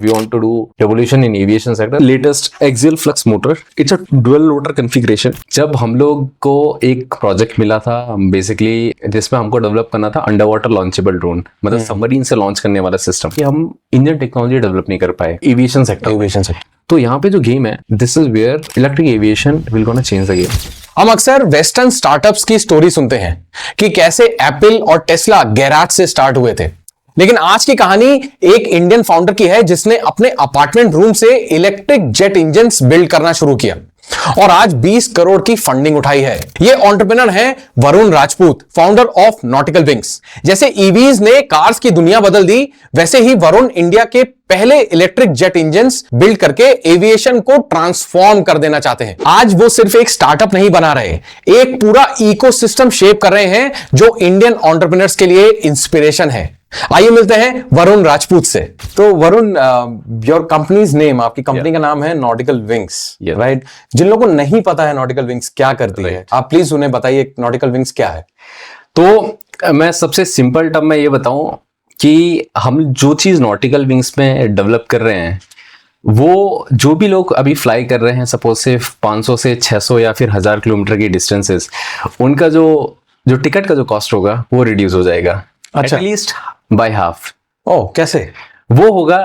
We want to do revolution in aviation sector. Latest axial flux motor. It's a dual rotor configuration. जब हम लोग को एक project मिला था बेसिकली जिसमें हमको डेवलप करना था अंडर वाटर लॉन्चेबल ड्रोन, मतलब सबमरीन से लॉन्च करने वाला सिस्टम, कि हम इंडियन टेक्नोलॉजी डेवलप नहीं कर पाए एविएशन सेक्टर। तो यहाँ पे जो गेम है, this is where electric aviation will gonna change the game. हम अक्सर वेस्टर्न स्टार्टअप्स की स्टोरी सुनते हैं कि कैसे एप्पल और टेस्ला गैराज से स्टार्ट हुए थे, लेकिन आज की कहानी एक इंडियन फाउंडर की है जिसने अपने अपार्टमेंट रूम से इलेक्ट्रिक जेट इंजन्स बिल्ड करना शुरू किया और आज 20 करोड़ की फंडिंग उठाई है। ये एंटरप्रेन्योर है Varun Rajput, founder of nautical wings. जैसे ईवीज ने कार्स की दुनिया बदल दी, वैसे ही वरुण इंडिया के पहले इलेक्ट्रिक जेट इंजन्स बिल्ड करके एविएशन को ट्रांसफॉर्म कर देना चाहते हैं। आज वो सिर्फ एक स्टार्टअप नहीं बना रहे, एक पूरा इकोसिस्टम शेप कर रहे हैं जो इंडियन एंटरप्रेन्योर्स के लिए इंस्पिरेशन है। आइए मिलते हैं वरुण राजपूत से। तो वरुण, योर कंपनीज नेम, आपकी कंपनी का नाम है नॉटिकल विंग्स, राइट? जिन लोगों को नहीं पता है नॉटिकल विंग्स क्या करती है, आप प्लीज उन्हें बताइए नॉटिकल विंग्स क्या है। तो मैं सबसे सिंपल टर्म में ये बताऊं कि हम जो चीज नॉटिकल विंग्स में डेवलप कर रहे हैं, वो जो भी लोग अभी फ्लाई कर रहे हैं, सपोज से 500 से 600 या फिर 1000 किलोमीटर की डिस्टेंसेस, उनका जो टिकट का जो कॉस्ट होगा वो रिड्यूस हो जाएगा, अच्छा, एटलीस्ट बाय हाफ। ओह, कैसे? वो होगा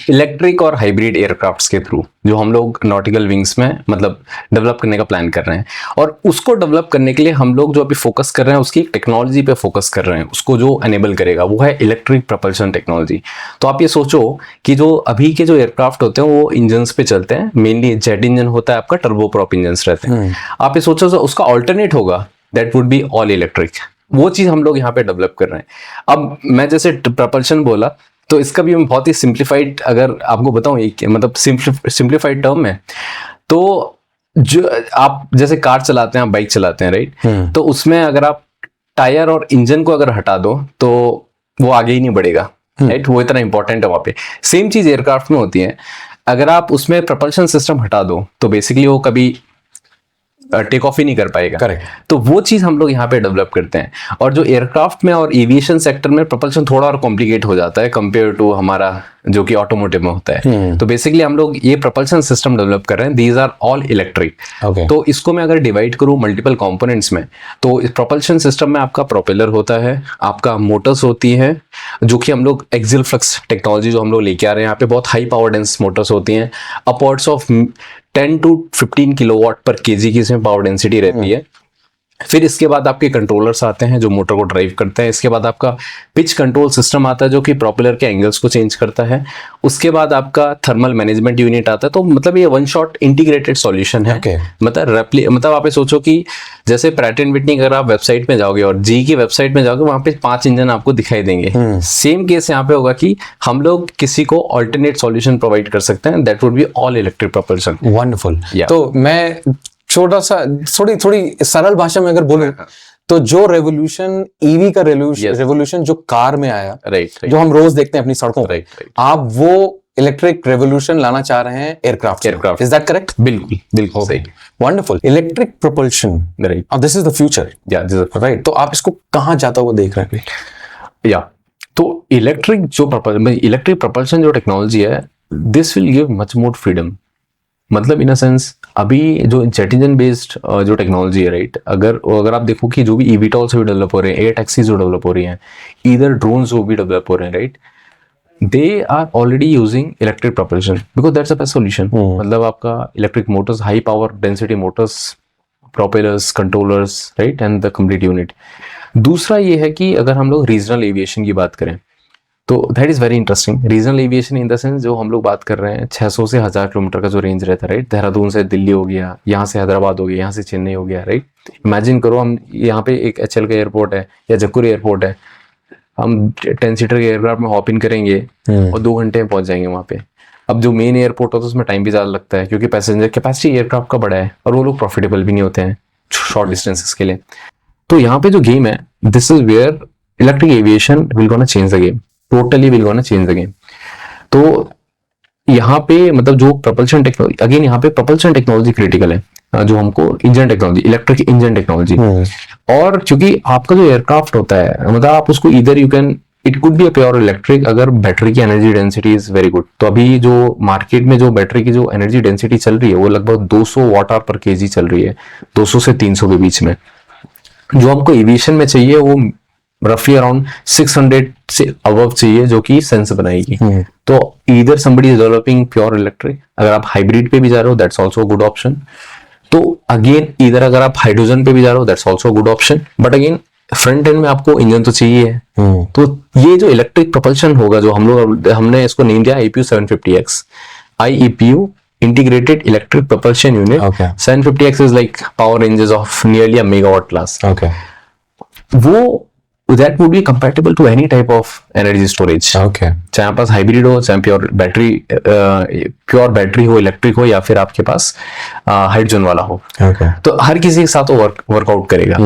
इलेक्ट्रिक और हाइब्रिड एयरक्राफ्ट्स के थ्रू, जो हम लोग नॉटिकल विंग्स में मतलब डेवलप करने का प्लान कर रहे हैं। और उसको डेवलप करने के लिए हम लोग जो अभी फोकस कर रहे हैं उसकी टेक्नोलॉजी पे फोकस कर रहे हैं। उसको जो एनेबल करेगा वो है इलेक्ट्रिक प्रपल्शन टेक्नोलॉजी। तो आप ये सोचो कि जो अभी के जो एयरक्राफ्ट होते हैं वो इंजन्स पे चलते हैं, मेनली जेट इंजन होता है आपका, टर्बोप्रॉप इंजन्स रहते हैं। आप ये सोचो तो उसका ऑल्टरनेट होगा, that would be all electric. वो चीज हम लोग यहाँ पे डेवलप कर रहे हैं। अब मैं जैसे प्रपल्शन बोला, तो इसका भी मैं बहुत ही सिंप्लीफाइड अगर आपको बताऊं, एक मतलब सिंप्लीफाइड टर्म है, तो जो आप जैसे कार चलाते हैं, आप बाइक चलाते हैं, राइट? तो उसमें अगर आप टायर और इंजन को अगर हटा दो तो वो आगे ही नहीं बढ़ेगा, राइट? वो इतना इंपॉर्टेंट है वहां पे। सेम चीज एयरक्राफ्ट में होती है, अगर आप उसमें प्रपल्शन सिस्टम हटा दो तो बेसिकली वो कभी टेक ऑफ ही नहीं कर पाएगा। करेक्ट। तो वो चीज हम लोग यहाँ पे डेवलप करते हैं। और जो एयरक्राफ्ट में और एविएशन सेक्टर में प्रपल्शन थोड़ा और कॉम्प्लिकेट हो जाता है कंपेयर टू हमारा जो कि ऑटोमोटिव में होता है। तो बेसिकली हम लोग ये प्रपल्शन सिस्टम डेवलप कर रहे हैं, दीज आर ऑल इलेक्ट्रिक। तो इसको मैं अगर डिवाइड करूँ मल्टीपल कंपोनेंट्स में, तो इस प्रपल्शन सिस्टम में आपका प्रोपेलर होता है, आपका मोटर्स होती है, जो कि हम लोग एक्सियल फ्लक्स टेक्नोलॉजी जो हम लोग लेके आ रहे हैं, यहाँ पे बहुत हाई पावर डेंस मोटर्स होती हैं, अपवर्ड्स ऑफ 10 to 15 किलोवाट पर केजी की इसमें पावर डेंसिटी रहती है। फिर इसके बाद आपके कंट्रोलर्स आते हैं जो मोटर को ड्राइव करते हैं। इसके बाद आपका पिच कंट्रोल सिस्टम आता है जो कि प्रोपेलर के एंगल्स को चेंज करता है। उसके बाद आपका थर्मल मैनेजमेंट यूनिट आता है। तो मतलब ये वन शॉट इंटीग्रेटेड सॉल्यूशन है। मतलब आप ये सोचो कि जैसे प्रैट एंड विटनी अगर आप वेबसाइट में जाओगे और जी की वेबसाइट में जाओगे, वहां पे 5 इंजन आपको दिखाई देंगे। सेम केस यहाँ पे होगा कि हम लोग किसी को ऑल्टरनेट सॉल्यूशन प्रोवाइड कर सकते हैं, that would be all electric propulsion. Wonderful. तो मैं छोटा सा थोड़ी सरल भाषा में अगर बोलूं तो जो रेवोल्यूशन ईवी का रेवोल्यूशन जो कार में आया, जो हम रोज देखते हैं अपनी सड़कों पे, आप वो इलेक्ट्रिक रेवोल्यूशन लाना चाह रहे हैं एयरक्राफ्ट। Is that correct? बिल्कुल सही। Wonderful. Electric propulsion, right, this is the future, right? तो आप इसको कहां जाता हुआ देख रहे हैं? तो इलेक्ट्रिक प्रपल्शन जो टेक्नोलॉजी है, this will give much more freedom. मतलब इन अ सेंस अभी जो जेट इंजन बेस्ड जो टेक्नोलॉजी है, राइट, अगर आप देखो कि जो भी ईवीटॉल्स भी डेवलप हो रहे हैं, एयर टैक्सीज जो डेवलप हो रही हैं, इधर ड्रोन्स जो भी डेवलप हो रहे हैं, right, they are already using electric propulsion because that's a best solution. मतलब आपका electric motors, high power density motors, propellers, controllers, right, and the complete unit. दूसरा ये है कि अगर हम लोग रीजनल एविएशन की बात करें तो that is very interesting. Regional aviation in the sense जो हम लोग बात कर रहे हैं 600 से 1000 किलोमीटर का जो रेंज रहता है, राइट, देहरादून से दिल्ली हो गया, यहाँ से हैदराबाद हो गया, यहाँ से चेन्नई हो गया, राइट। इमेजिन करो हम यहाँ पे एक HL का एयरपोर्ट है या जक्कुर एयरपोर्ट है, हम 10 सीटर के एयरक्राफ्ट में हॉप इन करेंगे और 2 घंटे में पहुंच जाएंगे वहाँ पे। अब जो मेन एयरपोर्ट होता है उसमें टाइम भी ज़्यादा लगता है क्योंकि पैसेंजर कैपेसिटी एयरक्राफ्ट का बड़ा है और वो लोग प्रॉफिटेबल भी नहीं होते हैं शॉर्ट डिस्टेंसेस के लिए। तो यहाँ पे जो गेम है, this is where electric aviation will gonna change the game, totally will gonna change the game. तो यहाँ पे मतलब जो प्रपल्शन टेक्नोलॉजी, अगेन यहाँ पे प्रपल्शन टेक्नोलॉजी क्रिटिकल है, जो हमको engine technology, electric engine technology. और क्योंकि आपका जो एयरक्राफ्ट होता है, मतलब आप उसको इधर you can it could be a pure electric अगर बैटरी की energy density is very good. तो अभी जो मार्केट में जो बैटरी की जो एनर्जी डेंसिटी चल रही है वो लगभग 200 वाट आवर पर केजी चल रही है, 200 से 300 के बीच में। जो हमको एविएशन में चाहिए वो रफली अराउंड 600 से अबव चाहिए, जो कि सेंस बनाएगी। तो either somebody is developing pure electric, अगर आप हाइब्रिड पे भी जा रहे हो दैट्स आल्सो गुड ऑप्शन। तो अगेन इधर अगर आप हाइड्रोजन पे भी जा रहे हो that's also good option, but again front end में आपको इंजन तो चाहिए है। तो ये जो इलेक्ट्रिक प्रोपल्शन होगा, जो हमने इसको नेम दिया IEPU 750X, IEPU integrated electric propulsion unit. Okay. 750X is like power ranges of nearly a megawatt class. Okay. वो that would be compatible to any type of energy storage. Okay. चाहे आपके पास hybrid हो, चाहे pure battery हो, electric हो, या फिर आपके पास हाइड्रोजन वाला हो। Okay. तो हर किसी के साथ वो वर्कआउट करेगा।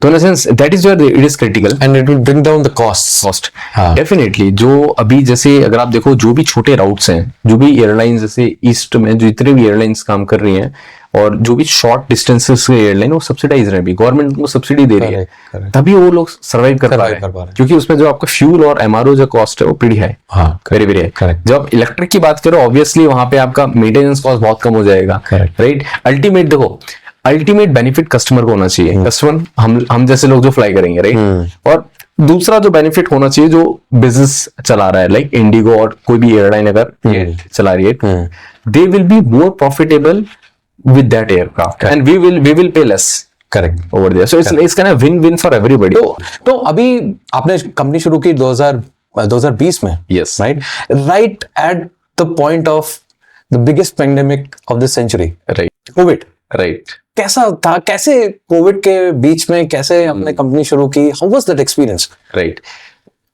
तो in sense that is where it is critical And it will bring down the costs. Cost. हाँ। डेफिनेटली जो अभी जैसे अगर आप देखो जो भी छोटे राउट्स हैं, जो भी एयरलाइंस जैसे ईस्ट में जो जितने भी एयरलाइंस काम कर रही हैं और जो भी शॉर्ट डिस्टेंसेस के एयरलाइन वो सब्सिडाइज रहे, गवर्नमेंट उनको सब्सिडी दे रही है, Correct. तभी वो लोग सर्वाइव कर पा Survive रहे कर पा हैं, रहे हैं। क्योंकि उसमें जो आपका फ्यूल और MRO जो कॉस्ट है वो प्रीटी है, हाँ, वेरी वेरी है। Correct. जब आप इलेक्ट्रिक की बात करो ऑब्वियसली वहां पे आपका मेंटेनेंस कॉस्ट बहुत कम हो जाएगा, Correct. राइट। अल्टीमेट देखो, अल्टीमेट बेनिफिट कस्टमर को होना चाहिए। कस्टमर हम जैसे लोग जो फ्लाई करेंगे, राइट। और दूसरा जो बेनिफिट होना चाहिए जो बिजनेस चला रहा है, लाइक इंडिगो और कोई भी एयरलाइन अगर चला रही है, they will be more profitable with that aircraft and we will pay less Correct. over there, so it's kind of win-win for everybody. तो अभी आपने कंपनी शुरू की 2020 में, Yes. right at the point of the biggest pandemic of this century, right Covid. right कैसा था, कैसे Covid के बीच में कैसे आपने कंपनी शुरू की, how was that experience? right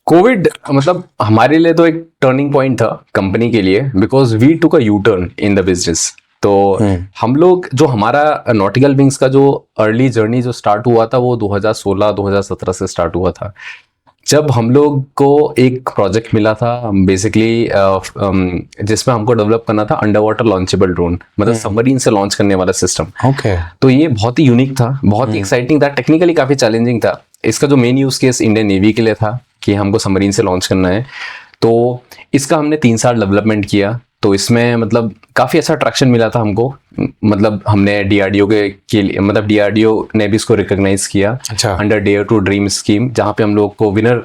Covid मतलब हमारे लिए तो एक टर्निंग पॉइंट था कंपनी के लिए, because we took a U turn in the business. तो हम लोग जो हमारा नॉटिकल विंग्स का जो अर्ली जर्नी जो स्टार्ट हुआ था वो 2016-2017 से स्टार्ट हुआ था, जब हम लोग को एक प्रोजेक्ट मिला था बेसिकली जिसमें हमको डेवलप करना था अंडर वाटर लॉन्चेबल ड्रोन, मतलब सबमरीन से लॉन्च करने वाला सिस्टम। ओके। तो ये बहुत ही यूनिक था, बहुत ही एक्साइटिंग था, टेक्निकली काफी चैलेंजिंग था। इसका जो main use case Indian navy के लिए था कि हमको सबमरीन से लॉन्च करना है, तो इसका हमने 3 साल डेवलपमेंट किया। तो इसमें मतलब काफी अच्छा ट्रैक्शन मिला था हमको, मतलब हमने DRDO के लिए, मतलब DRDO ने भी इसको रिकॉग्नाइज किया अच्छा। Under dare to dream scheme, जहाँ पे हम लोग को विनर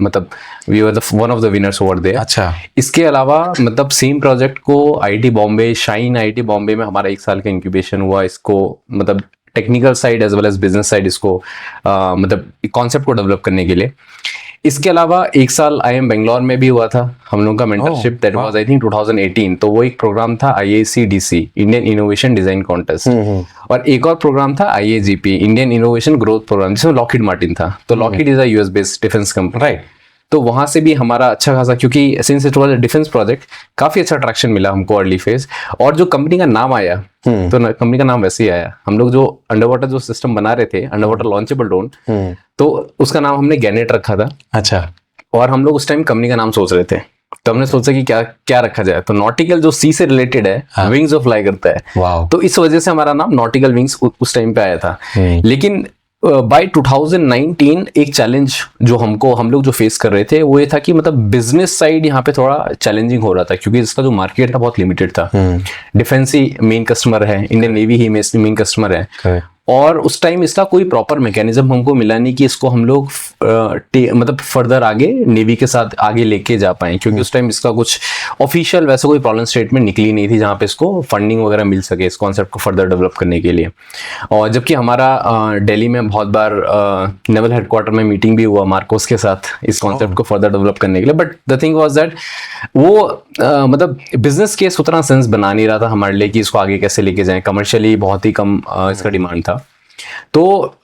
मतलब we were the one of the winners over there. अच्छा। इसके अलावा मतलब सेम प्रोजेक्ट को IIT Bombay, shine IIT Bombay में हमारा 1 साल का इंक्यूबेशन हुआ। इसको मतलब technical side as well as business side इसको मतलब कॉन्सेप्ट को डेवलप करने के लिए। इसके अलावा 1 साल IIM बेंगलोर में भी हुआ था हम लोगों का mentorship, that was I think 2018। तो वो एक प्रोग्राम था IACDC, Indian innovation design contest, और एक और प्रोग्राम था IAGP, Indian innovation growth program, जिसमें लॉकहीड मार्टिन था। तो Lockheed is a US based defence company, right. तो वहां से भी हमारा अच्छा खासा, क्योंकि since it was a defence project, काफी अच्छा ट्रैक्शन मिला हमको अर्ली फेज। और जो कंपनी का नाम आया, तो कंपनी का नाम वैसे ही आया। हम लोग जो अंडर वाटर जो सिस्टम बना रहे थे, अंडर वाटर लॉन्चेबल ड्रोन, तो उसका नाम हमने गैनेट रखा था। अच्छा। और हम लोग उस टाइम कंपनी का नाम सोच रहे थे, तो हमने सोचा कि क्या क्या रखा जाए। तो नॉटिकल जो सी से रिलेटेड है, विंग्स ऑफ फ्लाई करता है, वाओ। तो इस वजह से हमारा नाम नॉटिकल विंग्स उस टाइम पे आया था। लेकिन बाय 2019 एक चैलेंज जो हम लोग जो फेस कर रहे थे वो ये था कि मतलब बिजनेस साइड यहाँ पे थोड़ा चैलेंजिंग हो रहा था, क्योंकि इसका जो मार्केट था बहुत लिमिटेड था। डिफेंस ही मेन कस्टमर है, इंडियन नेवी ही मेन कस्टमर है, और उस टाइम इसका कोई प्रॉपर मैकेनिज्म हमको मिला नहीं कि इसको हम लोग मतलब फर्दर आगे नेवी के साथ आगे लेके जा पाए, क्योंकि उस टाइम इसका कुछ ऑफिशियल वैसा कोई प्रॉब्लम स्टेटमेंट निकली नहीं थी जहाँ पे इसको फंडिंग वगैरह मिल सके इस कॉन्सेप्ट को फर्दर डेवलप करने के लिए। और जबकि हमारा दिल्ली में बहुत बार नेवल हेडक्वार्टर में मीटिंग भी हुआ मार्कोस के साथ इस कॉन्सेप्ट को फर्दर डेवलप करने के लिए, but the thing was that वो मतलब बिजनेस केस उतना सेंस बना नहीं रहा था हमारे लिए कि इसको आगे कैसे लेके जाएं। कमर्शियली बहुत ही कम इसका डिमांड था। तो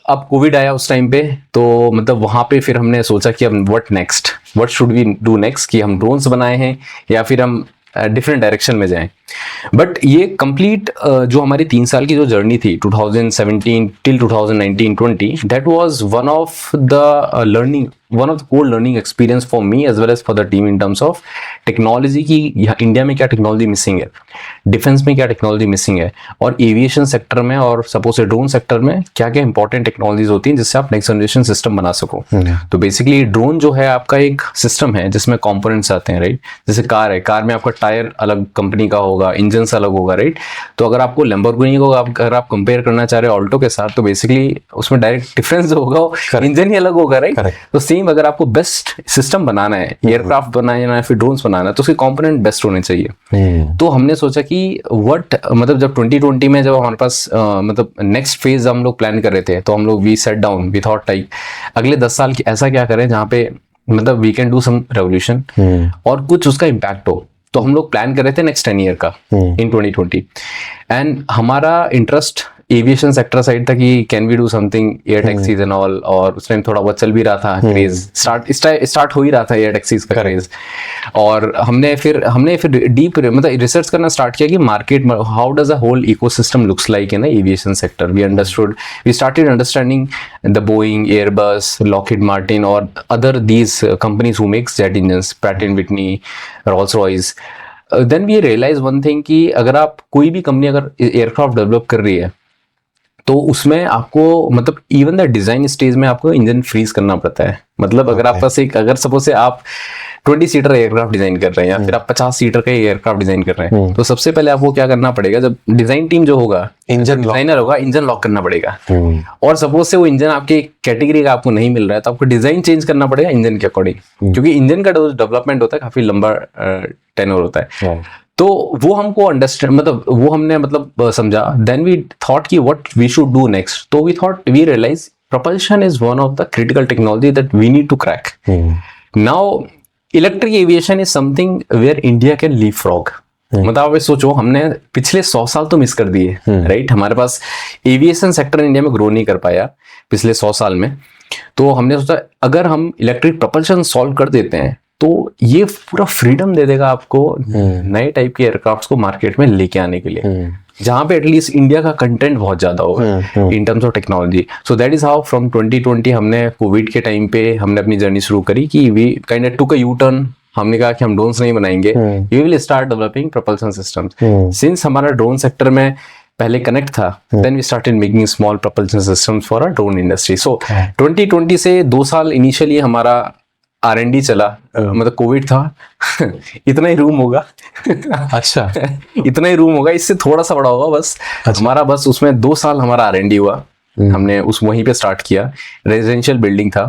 अब कोविड आया उस टाइम पे, तो मतलब वहां पे फिर हमने सोचा कि अब what should we do next, कि हम ड्रोन्स बनाए हैं या फिर हम डिफरेंट डायरेक्शन में जाएं। बट ये कंप्लीट जो हमारी 3 साल की जो जर्नी थी 2017 till 2019-20, that was one of the one of the core learning experience for me as well as for the team in terms of technology की यहाँ इंडिया में क्या टेक्नोलॉजी मिसिंग है, डिफेंस में क्या टेक्नोलॉजी मिसिंग है, और एविएशन सेक्टर में और सपोज ड्रोन सेक्टर में क्या क्या इंपॉर्टेंट टेक्नोलॉजीज होती हैं जिससे आप नेक्स्ट जनरेशन सिस्टम बना सको। तो बेसिकली ड्रोन जो है आपका एक सिस्टम है जिसमें कंपोनेंट्स आते हैं, राइट। जैसे कार है, कार में आपका टायर अलग कंपनी का होगा, इंजन अलग होगा, राइट। तो अगर आपको लैम्बोर्गिनी को अगर आप कंपेयर करना चाह रहे हो ऑल्टो के साथ, तो बेसिकली उसमें डायरेक्ट डिफरेंस जो होगा इंजन ही अलग होगा, राइट। तो सेम अगर आपको बेस्ट सिस्टम बनाना है, एयरक्राफ्ट बनाना है, फिर ड्रोन्स बनाना है, तो उसके कंपोनेंट बेस्ट होने चाहिए। तो हमने सोचा कि मतलब जब 2020 में जब हमारे पास मतलब नेक्स्ट फेज हम लोग प्लान कर रहे थे, तो हम लोग we sat down, we thought like अगले 10 साल की ऐसा क्या करें जहाँ पे मतलब we can do some revolution और कुछ उसका इम्पैक्ट हो। तो हम लोग प्लान कर रहे थे नेक्स्ट 10 ईयर का इन 2020, एंड हमारा इंटरेस्ट एविएशन सेक्टर साइड था कि can we do something air taxis and all, और उस टाइम थोड़ा बहुत चल भी रहा था क्रेज, स्टार्ट हो ही रहा था एयर टैक्सीज का क्रेज। और हमने फिर डीप मतलब रिसर्च करना स्टार्ट किया कि मार्केट में how does a whole ecosystem looks like in aviation sector. We started understanding the Boeing, Airbus, Lockheed Martin और other these companies who makes jet engines, Pratt and Whitney, Rolls Royce. Then we realize one thing कि अगर आप कोई भी company अगर aircraft develop कर रही है तो उसमें आपको मतलब इवन द डिजाइन स्टेज में आपको इंजन फ्रीज करना पड़ता है। मतलब अगर आप पास एक अगर सपोज से आप 20 सीटर एयरक्राफ्ट डिजाइन कर रहे हैं या फिर आप 50 सीटर का एयरक्राफ्ट डिजाइन कर रहे हैं, तो सबसे पहले आपको क्या करना पड़ेगा, जब डिजाइन टीम जो होगा, इंजन डिजाइनर होगा, इंजन लॉक करना पड़ेगा। और सपोज से वो इंजन आपके कैटेगरी का आपको नहीं मिल रहा है, तो आपको डिजाइन चेंज करना पड़ेगा इंजन के अकॉर्डिंग, क्योंकि इंजन का जो डेवलपमेंट होता है काफी लंबा टेन्योर होता है। तो वो हमको अंडरस्टैंड मतलब वो हमने मतलब समझा। देन वी थॉट कि what we should do next. तो we realize propulsion is one of the critical technology that we need to crack. Now electric aviation is something where India can leapfrog. मतलब आप सोचो, हमने पिछले 100 साल तो miss कर दिए, राइट। हमारे पास एविएशन सेक्टर इंडिया में ग्रो नहीं कर पाया पिछले 100 साल में। तो हमने सोचा अगर हम इलेक्ट्रिक प्रपल्शन सॉल्व कर देते हैं तो ये पूरा फ्रीडम दे देगा आपको नए टाइप के एयरक्राफ्ट को मार्केट में लेके आने के लिए, जहां पे एटलीस्ट इंडिया का कंटेंट बहुत ज्यादा होगा इन terms of technology. So that is how from 2020 हमने कोविड के टाइम पे हमने अपनी जर्नी शुरू करी कि we kind of took a U turn. हमने कहा कि हम ड्रोन्स नहीं बनाएंगे, we will start developing propulsion systems. Since हमारा ड्रोन सेक्टर में पहले कनेक्ट था, then we started making small propulsion systems for a drone industry. So 2020 से 2 साल इनिशियली हमारा R&D चला, मतलब कोविड था इतना ही रूम होगा अच्छा इतना ही रूम होगा, इससे थोड़ा सा बड़ा होगा बस। अच्छा। हमारा बस उसमें 2 साल हमारा R&D हुआ, हमने उस वहीं पे स्टार्ट किया। रेजिडेंशियल बिल्डिंग था,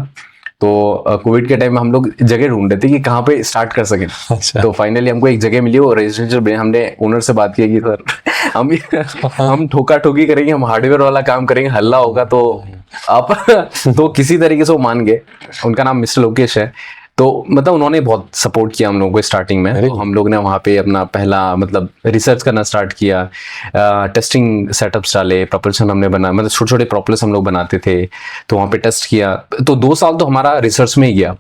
तो कोविड के टाइम में हम लोग जगह ढूंढ रहे थे कि कहाँ पे स्टार्ट कर सकें। अच्छा। तो फाइनली हमको एक जगह मिली, वो रेजिडेंशियल। हमने ओनर से बात किया कि सर हम ठोका ठोकी करेंगे, हम हार्डवेयर वाला काम करेंगे, हल्ला होगा तो आप तो किसी तरीके से वो मान गए। उनका नाम मिस्टर लोकेश है। तो मतलब उन्होंने बहुत सपोर्ट किया हम लोगों को स्टार्टिंग में। तो हम लोग ने वहाँ पे अपना पहला मतलब रिसर्च करना स्टार्ट किया, टेस्टिंग सेटअप्स डाले, प्रपल्शन हमने बना, मतलब छोटे छोटे प्रॉपल्स हम लोग बनाते थे, तो वहाँ पे टेस्ट किया। तो 2 साल तो हमारा रिसर्च में ही गया।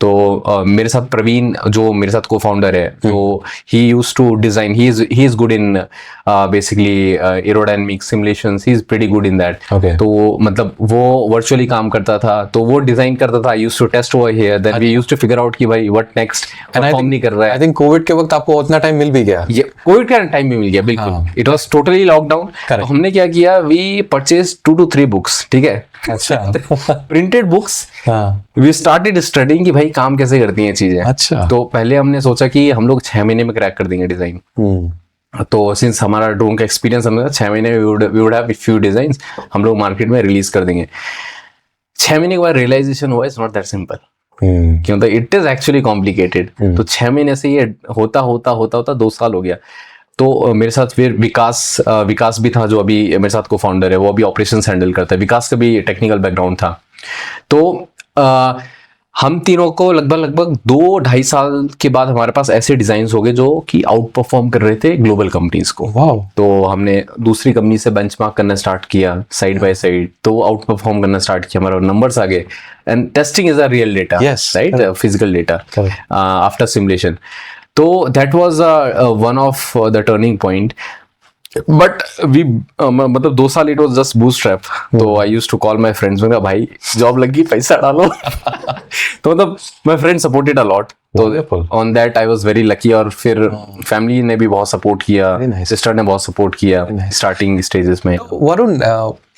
तो मेरे साथ प्रवीण जो मेरे साथ को फाउंडर है, तो he used to design, he is good in basically aerodynamic simulations, he is pretty good in that. तो मतलब वो वर्चुअली काम करता था, तो वो डिजाइन करता था, I used to test over here, then we used to figure out कि भाई व्हाट नेक्स्ट, परफॉर्म नहीं कर रहा है। आई थिंक कोविड के वक्त आपको उतना टाइम मिल भी गया। कोविड का टाइम भी मिल गया, बिल्कुल। It was totally lockdown. तो हमने क्या किया, वी परचेज 2 to 3 बुक्स, ठीक है, अच्छा printed books. We started studying कि भाई काम कैसे करती हैं चीजें। अच्छा। तो पहले हमने सोचा कि हम लोग 6 महीने में क्रैक कर देंगे डिजाइन। तो सिंस हमारा ड्रोन का एक्सपीरियंस, हमने 6 महीने में we would have few designs, हम लोग मार्केट में रिलीज कर देंगे। 6 महीने के बाद रियलाइजेशन हुआ इट्स नॉट दैट सिंपल, क्योंकि इट इज एक्चुअली कॉम्प्लिकेटेड। तो 6 महीने से ये होता 2 साल हो गया। तो मेरे साथ फिर विकास भी था, जो अभी मेरे साथ को फाउंडर है, वो अभी ऑपरेशंस हैंडल करता है। विकास का भी टेक्निकल बैकग्राउंड था। तो हम तीनों को लगभग 2-2.5 साल के बाद हमारे पास ऐसे डिजाइन्स हो गए जो कि आउट परफॉर्म कर रहे थे ग्लोबल कंपनीज को। वाव। तो हमने दूसरी कंपनी से बेंचमार्क करना स्टार्ट किया साइड बाय साइड, तो आउट परफॉर्म करना स्टार्ट किया, हमारे नंबर्स आ गए। And testing is a real data, right, physical data after simulation. तो that was one of the turning point. But we मतलब 2 साल इट वाज जस्ट बूटस्ट्रैप, तो I used to call my friends, मैं कहा भाई job लगी पैसा डालो तो मतलब my friend supported a lot, तो on that I was very lucky. और फिर फैमिली ने भी बहुत सपोर्ट किया, सिस्टर ने बहुत सपोर्ट किया स्टार्टिंग स्टेजेस में। वरुण,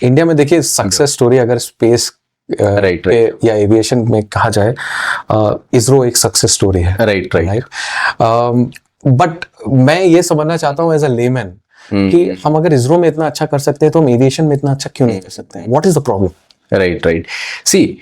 इंडिया में देखिए सक्सेस स्टोरी अगर स्पेस राइट या एविएशन में कहा जाए, इसरो एक सक्सेस स्टोरी है। Right right. बट मैं ये समझना चाहता हूँ एज अ लेमैन कि हम अगर इसरो में इतना अच्छा कर सकते हैं तो हम एविएशन में इतना अच्छा क्यों नहीं कर सकते हैं? What is the problem? Right right. See,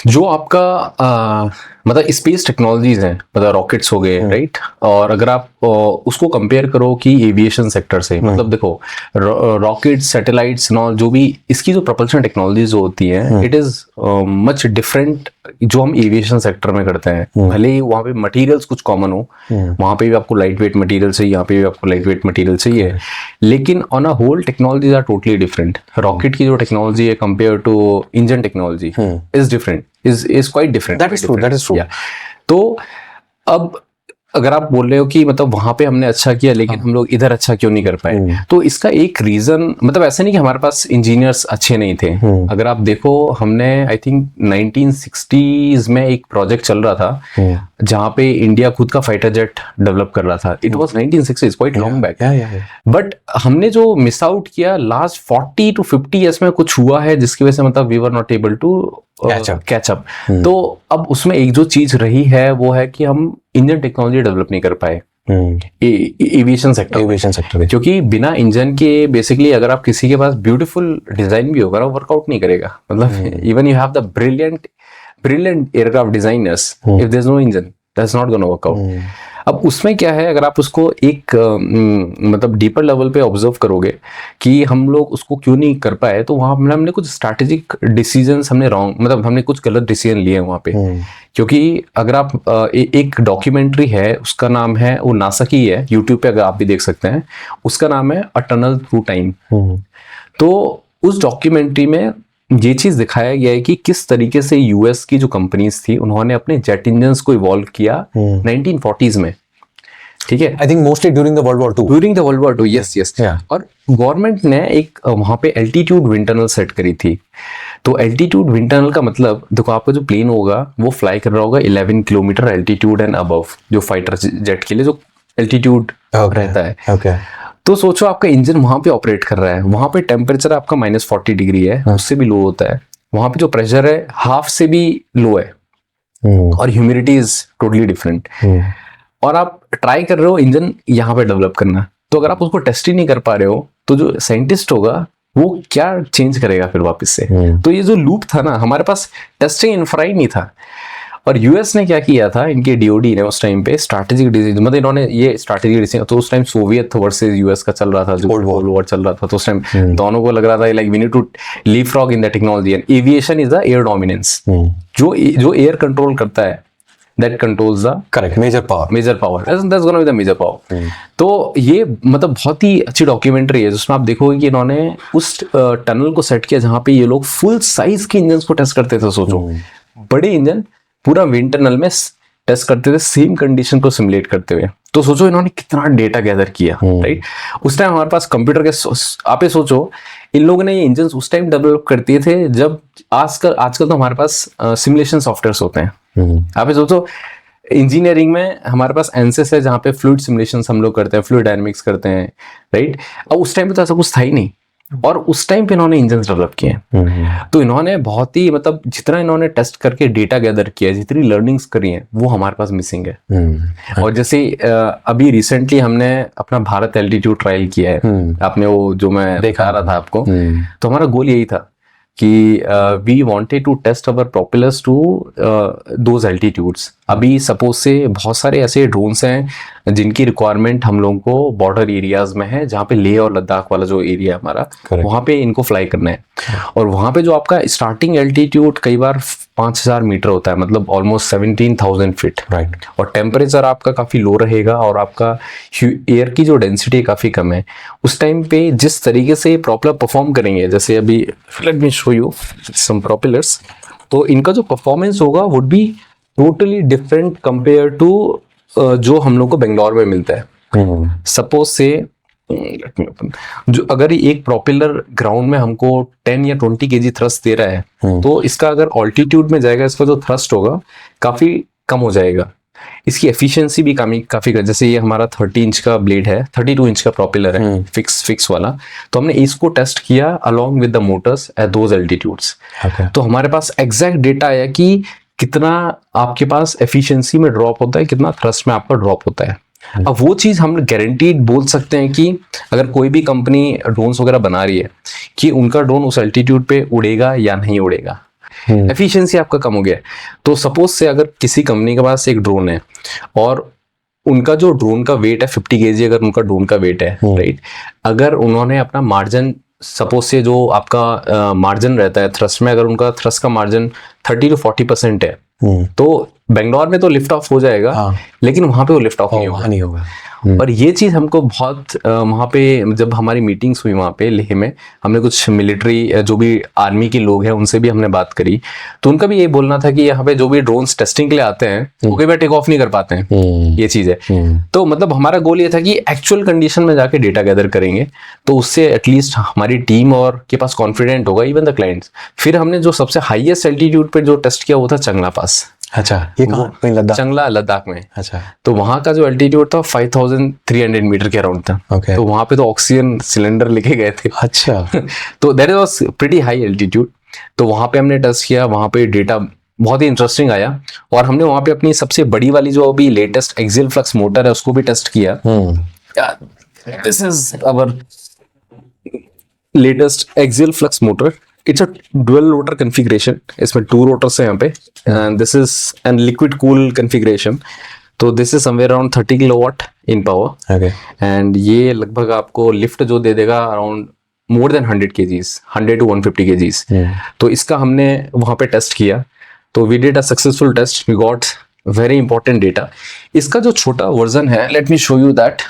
जो आपका मतलब स्पेस टेक्नोलॉजीज हैं, मतलब रॉकेट्स हो गए, राइट, और अगर आप उसको कंपेयर करो कि एविएशन सेक्टर से, मतलब देखो रॉकेट, सैटेलाइट्स नॉल, जो भी इसकी जो प्रोपल्शन टेक्नोलॉजीज होती हैं, इट इज मच डिफरेंट जो हम एविएशन सेक्टर में करते हैं। भले ही वहाँ पे मटेरियल्स कुछ कॉमन हो, वहाँ पे भी आपको लाइट वेट मटेरियल चाहिए, यहाँ पे भी आपको लाइट वेट मटेरियल चाहिए, लेकिन on a whole technologies are totally different. Rocket की जो टेक्नोलॉजी है compare to engine technology is different, is quite different. That is true. That is true. Yeah. तो अब अगर आप बोल रहे हो कि मतलब वहां पे हमने अच्छा किया लेकिन हम लोग इधर अच्छा क्यों नहीं कर पाए, तो इसका एक रीजन, मतलब ऐसा नहीं कि हमारे पास इंजीनियर्स अच्छे नहीं थे। अगर आप देखो, हमने आई थिंक 1960s में एक प्रोजेक्ट चल रहा था जहाँ पे इंडिया खुद का फाइटर जेट डेवलप कर रहा था। It was 1960s, quite long back. But हमने जो मिस आउट किया लास्ट 40 to 50 years में कुछ हुआ है जिसकी वजह से मतलब we were not able to catch up. तो अब उसमें एक जो चीज रही है वो है कि हम इंजन टेक्नोलॉजी डेवलप नहीं कर पाए एविएशन सेक्टर में, क्योंकि बिना इंजन के बेसिकली अगर आप किसी के पास ब्यूटीफुल डिजाइन भी होगा, वो वर्कआउट नहीं करेगा। मतलब even you have the brilliant aircraft designers, if there is no engine that's not gonna work out. अब उसमें क्या है, अगर आप उसको एक मतलब डीपर लेवल पे ऑब्जर्व करोगे कि हम लोग उसको क्यों नहीं कर पाए, तो वहां हमने कुछ स्ट्रैटेजिक डिसीजंस हमने रॉन्ग, मतलब हमने कुछ गलत डिसीजन लिए वहां पे। क्योंकि अगर आप एक डॉक्यूमेंट्री है, उसका नाम है, वो नासा की है, यूट्यूब पे अगर आप भी देख सकते हैं, उसका नाम है अ टनल थ्रू टाइम। तो उस डॉक्यूमेंट्री में ये चीज दिखाया गया है कि किस तरीके से यूएस की जो कंपनीज थी उन्होंने अपने जेट इंजन्स को इवॉल्व किया 1940s में, ठीक है। I think mostly during the world war two. Yes yes. और गवर्नमेंट ने एक वहां पे एल्टीट्यूड विंड टनल सेट करी थी। तो एल्टीट्यूड विंड टनल का मतलब देखो, आपका जो प्लेन होगा वो फ्लाई कर रहा होगा 11 किलोमीटर एल्टीट्यूड एंड अबव, जो फाइटर जेट के लिए जो एल्टीट्यूड रहता है। तो सोचो आपका इंजन वहां पे ऑपरेट कर रहा है, वहां पे टेम्परेचर आपका -40 डिग्री है, उससे भी लो होता है। वहां पे जो प्रेशर है हाफ से भी लो है, और ह्यूमिडिटी इज टोटली डिफरेंट। और आप ट्राई कर रहे हो इंजन यहाँ पे डेवलप करना, तो अगर आप उसको टेस्ट ही नहीं कर पा रहे हो, तो जो साइंटिस्ट होगा वो क्या चेंज करेगा फिर वापस से। तो ये जो लूप था ना, हमारे पास टेस्टिंग इंफ्रा ही नहीं था। और यूएस ने क्या किया था, इनके डीओडी ने उस टाइम पे स्ट्रैटेजिक डिसीजन, मतलब इन्होंने ये स्ट्रैटेजिक डिसीजन, तो उस टाइम सोवियत वर्सेस यूएस का चल रहा था, जो कोल्ड वॉर चल रहा था, तो उस टाइम दोनों को लग रहा था like we need to leapfrog in the technology, and aviation is the air dominance. जो एयर कंट्रोल करता है, that controls the correct major power, that's gonna be the major power. तो ये मतलब बहुत ही अच्छी डॉक्यूमेंट्री है जिसमें आप देखोगे कि इन्होंने उस टनल को सेट किया जहां पे ये लोग फुल साइज के इंजन को टेस्ट करते थे। सोचो बड़े इंजन पूरा विंड टनल में टेस्ट करते थे, सेम कंडीशन को सिमुलेट करते हुए। तो सोचो इन्होंने कितना डेटा गैदर किया, राइट। उस टाइम हमारे पास कंप्यूटर के, आप ये सोचो इन लोगों ने ये इंजन उस टाइम डेवलप करते थे जब आजकल तो हमारे पास सिमुलेशन सॉफ्टवेयर होते हैं। आप ये सोचो इंजीनियरिंग में हमारे पास एनसेस है जहाँ पे फ्लूइड सिमुलेशन हम लोग करते हैं, फ्लूइड डायनामिक्स करते हैं, राइट। अब उस टाइम पे तो ऐसा कुछ था ही नहीं, और उस टाइम पे इन्होंने इंजन डेवलप किए हैं। तो इन्होंने बहुत ही मतलब जितना इन्होंने टेस्ट करके डेटा गैदर किया, जितनी लर्निंग्स करी हैं, वो हमारे पास मिसिंग है। और जैसे अभी रिसेंटली हमने अपना भारत एल्टीट्यूड ट्रायल किया है, आपने वो जो मैं दिखा रहा था आपको, तो हमारा गोल यही था कि we wanted to test our propellers to those altitudes. अभी सपोज से बहुत सारे ऐसे ड्रोन्स हैं जिनकी रिक्वायरमेंट हम लोगों को बॉर्डर एरियाज में है, जहाँ पे लेह और लद्दाख वाला जो एरिया है हमारा, वहाँ पे इनको फ्लाई करना है। और वहाँ पे जो आपका स्टार्टिंग एल्टीट्यूड कई बार 5000 मीटर होता है, मतलब ऑलमोस्ट 17,000 फीट, राइट। और टेम्परेचर आपका काफ़ी लो रहेगा, और आपका एयर की जो डेंसिटी काफ़ी कम है। उस टाइम पे जिस तरीके से प्रॉपर परफॉर्म करेंगे, जैसे अभी let me show you some propellers, तो इनका जो परफॉर्मेंस होगा would be totally different compare to जो हम लोग को बेंगलोर में मिलता है। सपोज से let me open. जो अगर एक प्रोपेलर ग्राउंड में हमको 10 या 20 केजी थ्रस्ट दे रहा है तो इसका अगर ऑल्टीट्यूड में जाएगा इसका जो थ्रस्ट होगा काफी कम हो जाएगा, इसकी एफिशिएंसी भी काफी जैसे ये हमारा 30 इंच का ब्लेड है, 32 इंच का प्रोपेलर है फिक्स वाला, तो हमने इसको टेस्ट किया along with the Motors at those altitudes. तो हमारे पास एग्जैक्ट डेटा आया कि कितना आपके पास एफिशिएंसी में ड्रॉप होता है, कितना थ्रस्ट में आपका ड्रॉप होता है। अब वो चीज हम गारंटीड बोल सकते हैं कि अगर कोई भी कंपनी ड्रोन्स वगैरह बना रही है कि उनका ड्रोन उस एल्टीट्यूड पे उड़ेगा या नहीं उड़ेगा, एफिशिएंसी आपका कम हो गया है। तो सपोज से अगर किसी कंपनी के पास एक ड्रोन है और उनका जो ड्रोन का वेट है 50 केजी, अगर उनका ड्रोन का वेट है राइट, अगर उन्होंने अपना मार्जिन सपोज से जो आपका मार्जिन रहता है थ्रस्ट में, अगर उनका थ्रस्ट का मार्जिन 30 to 40% है तो बेंगलोर में तो लिफ्ट ऑफ हो जाएगा, लेकिन वहां पे वो लिफ्ट ऑफ नहीं होगा। और ये चीज हमको बहुत वहां पे जब हमारी मीटिंग्स हुई वहां पे लेह में, हमने कुछ मिलिट्री जो भी आर्मी के लोग हैं उनसे भी हमने बात करी, तो उनका भी ये बोलना था कि यहाँ पे जो भी ड्रोन्स टेस्टिंग के लिए आते हैं वो कई बार टेक ऑफ नहीं कर पाते हैं, ये चीज है। तो मतलब हमारा गोल ये था कि एक्चुअल कंडीशन में जाके डेटा गैदर करेंगे तो उससे एटलीस्ट हमारी टीम और के पास कॉन्फिडेंट होगा, इवन द क्लाइंट्स। फिर हमने जो सबसे हाईएस्ट एल्टीट्यूड पे जो टेस्ट किया वो था चंगला पास। अच्छा, ये कहाँ? कहीं लद्दाख? चंगला लद्दाख में। अच्छा, तो वहां का जो एल्टीट्यूड था 5300 मीटर के अराउंड था। तो वहां पे तो ऑक्सीजन सिलेंडर लेके गए थे। अच्छा तो that was pretty high altitude. तो वहां पे हमने टेस्ट किया, वहां पे डेटा बहुत ही इंटरेस्टिंग आया और हमने वहां पे अपनी सबसे बड़ी वाली जो अभी लेटेस्ट एक्सियल फ्लक्स मोटर है उसको भी टेस्ट किया। This is our latest axial flux motor. It's a dual rotor configuration, इसमें 2 रोटर्स हैं यहाँ पे, and this is an liquid cool configuration. तो this is somewhere around 30 kilowatt in power, and ये लगभग आपको लिफ्ट जो दे देगा around more than 100 kgs, 100 to 150 kgs. तो इसका हमने वहाँ पे टेस्ट किया, तो we did a successful test, we got very important data. इसका जो छोटा वर्जन है, let me show you that,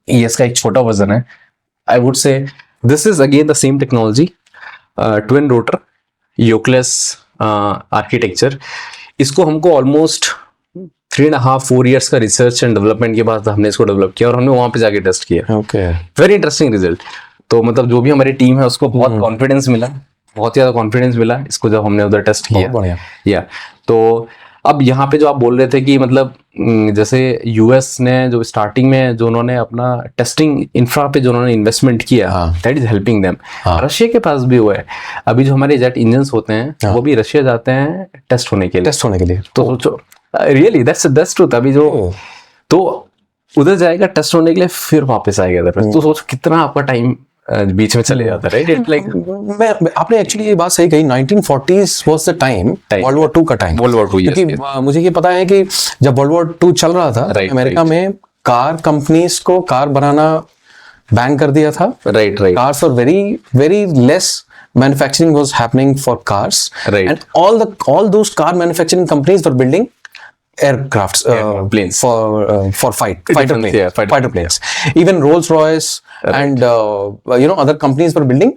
ये इसका एक छोटा वर्जन है। I would say this is again the same technology, twin rotor yokeless architecture. इसको हमको ऑलमोस्ट 3.5-4 years का रिसर्च एंड डेवलपमेंट के बाद हमने इसको डेवलप किया और हमने वहां पे जाके टेस्ट किया। Very interesting result. तो मतलब जो भी हमारी टीम है उसको बहुत कॉन्फिडेंस मिला, बहुत ज्यादा कॉन्फिडेंस मिला इसको जब हमने उधर टेस्ट किया। या तो अब यहाँ पे जो आप बोल रहे थे कि मतलब जैसे यूएस ने जो स्टार्टिंग में जो उन्होंने अपना टेस्टिंग इंफ्रा पे जो उन्होंने इन्वेस्टमेंट किया, that is helping them. Russia के पास भी हुआ है, अभी जो हमारे जेट इंजन्स होते हैं वो भी रशिया जाते हैं टेस्ट होने के लिए। तो सोचो, रियली दैट्स ट्रूथ। अभी जो तो उधर जाएगा टेस्ट होने के लिए, फिर वापस आएगा इधर। तो सोचो कितना आपका टाइम बीच में चले जाता है, राइट? मैं आपने एक्चुअली ये बात सही कही। 1940s was the time, world war 2 का टाइम। वर्ल्ड वॉर 2, क्योंकि मुझे ये पता है कि जब वर्ल्ड वॉर 2 चल रहा था अमेरिका में कार कंपनीज को कार बनाना बैन कर दिया था। Right. Cars for very less manufacturing was happening for cars, and all those car manufacturing companies were building aircrafts, planes for fighter planes. Even Rolls-Royce and other companies were building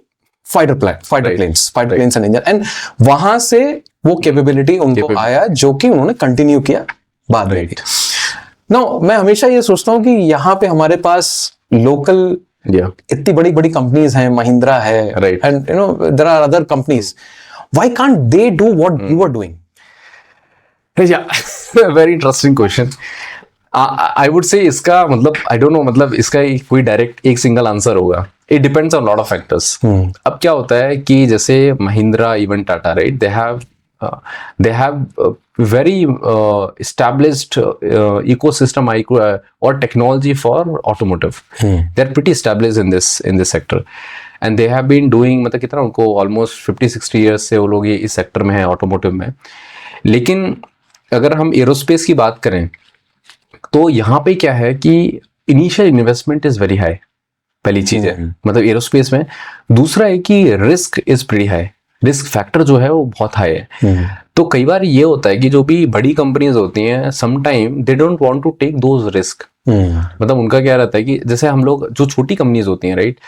fighter planes and engine, and वहां से वो capability उनको आया जो कि उन्होंने continue किया बाद में। Now मैं हमेशा ये सोचता हूँ कि यहाँ पे हमारे पास local इतनी बड़ी कंपनीज हैं, महिंद्रा है, and there are other companies. Why can't they do what you are doing? Very interesting question. I would से इसका मतलब आई डोंट नो, मतलब इसका कोई डायरेक्ट एक सिंगल आंसर होगा। It depends on lot of factors. अब क्या होता है कि जैसे Mahindra, even Tata, right, they have very established ecosystem or technology for automotive. They're pretty established in this sector, and they have been doing, मतलब कितना उनको almost 50-60 years से वो लोग ये इस सेक्टर में है, ऑटोमोटिव में। लेकिन अगर हम एरोस्पेस की बात करें तो यहाँ पे क्या है कि initial investment is very high, पहली चीज है मतलब एरोस्पेस में। दूसरा है कि risk is pretty high, risk factor जो है वो बहुत हाई है। तो कई बार ये होता है कि जो भी बड़ी कंपनीज होती हैं, some time they don't want to take those risk. मतलब उनका क्या रहता है कि जैसे हम लोग जो छोटी कंपनीज होती हैं, right,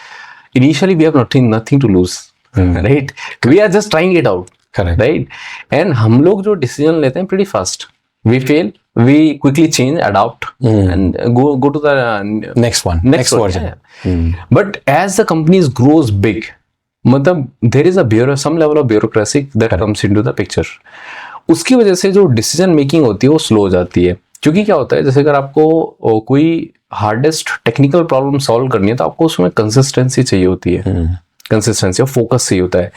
initially we have nothing to lose, right, we are just trying it out, right, and हम लोग जो डिसीजन लेते हैं pretty fast, we fail, we quickly change, adapt, and go to the next one, next one, version. yeah. But as the companies grows big, मतलब there is a some level of bureaucracy that comes into the picture. उसकी वजह से जो decision making होती है वो slow हो जाती है. क्योंकि क्या होता है, जैसे अगर आपको कोई हार्डेस्ट टेक्निकल प्रॉब्लम सॉल्व करनी है तो आपको उसमें कंसिस्टेंसी चाहिए होती है, कंसिस्टेंसी और फोकस चाहिए होता है.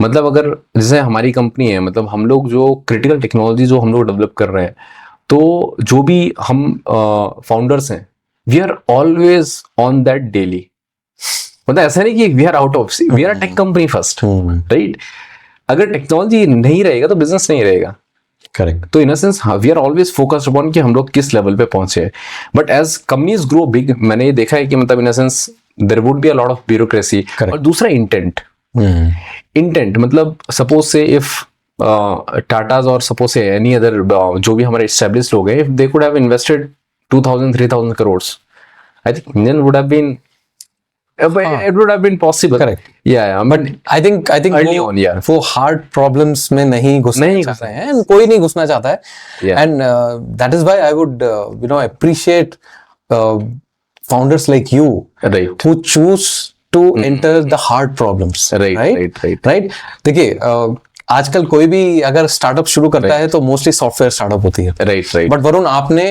मतलब अगर जैसे हमारी कंपनी है, मतलब हम लोग जो क्रिटिकल टेक्नोलॉजी जो हम लोग डेवलप कर रहे हैं, तो जो भी हम फाउंडर्स हैं, we are always on that daily. मतलब ऐसा नहीं कि we are out of, we are tech company first, right. अगर टेक्नोलॉजी नहीं रहेगा तो बिजनेस नहीं रहेगा. करेक्ट. तो in a sense we are always focused upon कि हम लोग किस लेवल पे पहुंचे. But as companies grow big, मैंने ये देखा है कि मतलब in a sense there would be a lot of bureaucracy. और दूसरा इंटेंट. इंटेंट मतलब सपोज से इफ टाटाज और सपोज से एनी अदर जो भी हमारे एस्टेब्लिश्ड लोग हैं, if they could have invested 2000-3000 crores, I think Indian would have been it would have been possible. Correct. Yeah, but I think early on, yeah. वो hard problems में नहीं घुसना चाहते हैं, and कोई नहीं घुसना चाहता है. Yeah. And that is why I would appreciate founders like you, right, who choose to enter the hard problems. Right. देखिए, आजकल कोई भी अगर स्टार्टअप शुरू करता है तो मोस्टली सॉफ्टवेयर स्टार्टअप होती है. right. बट वरुण, आपने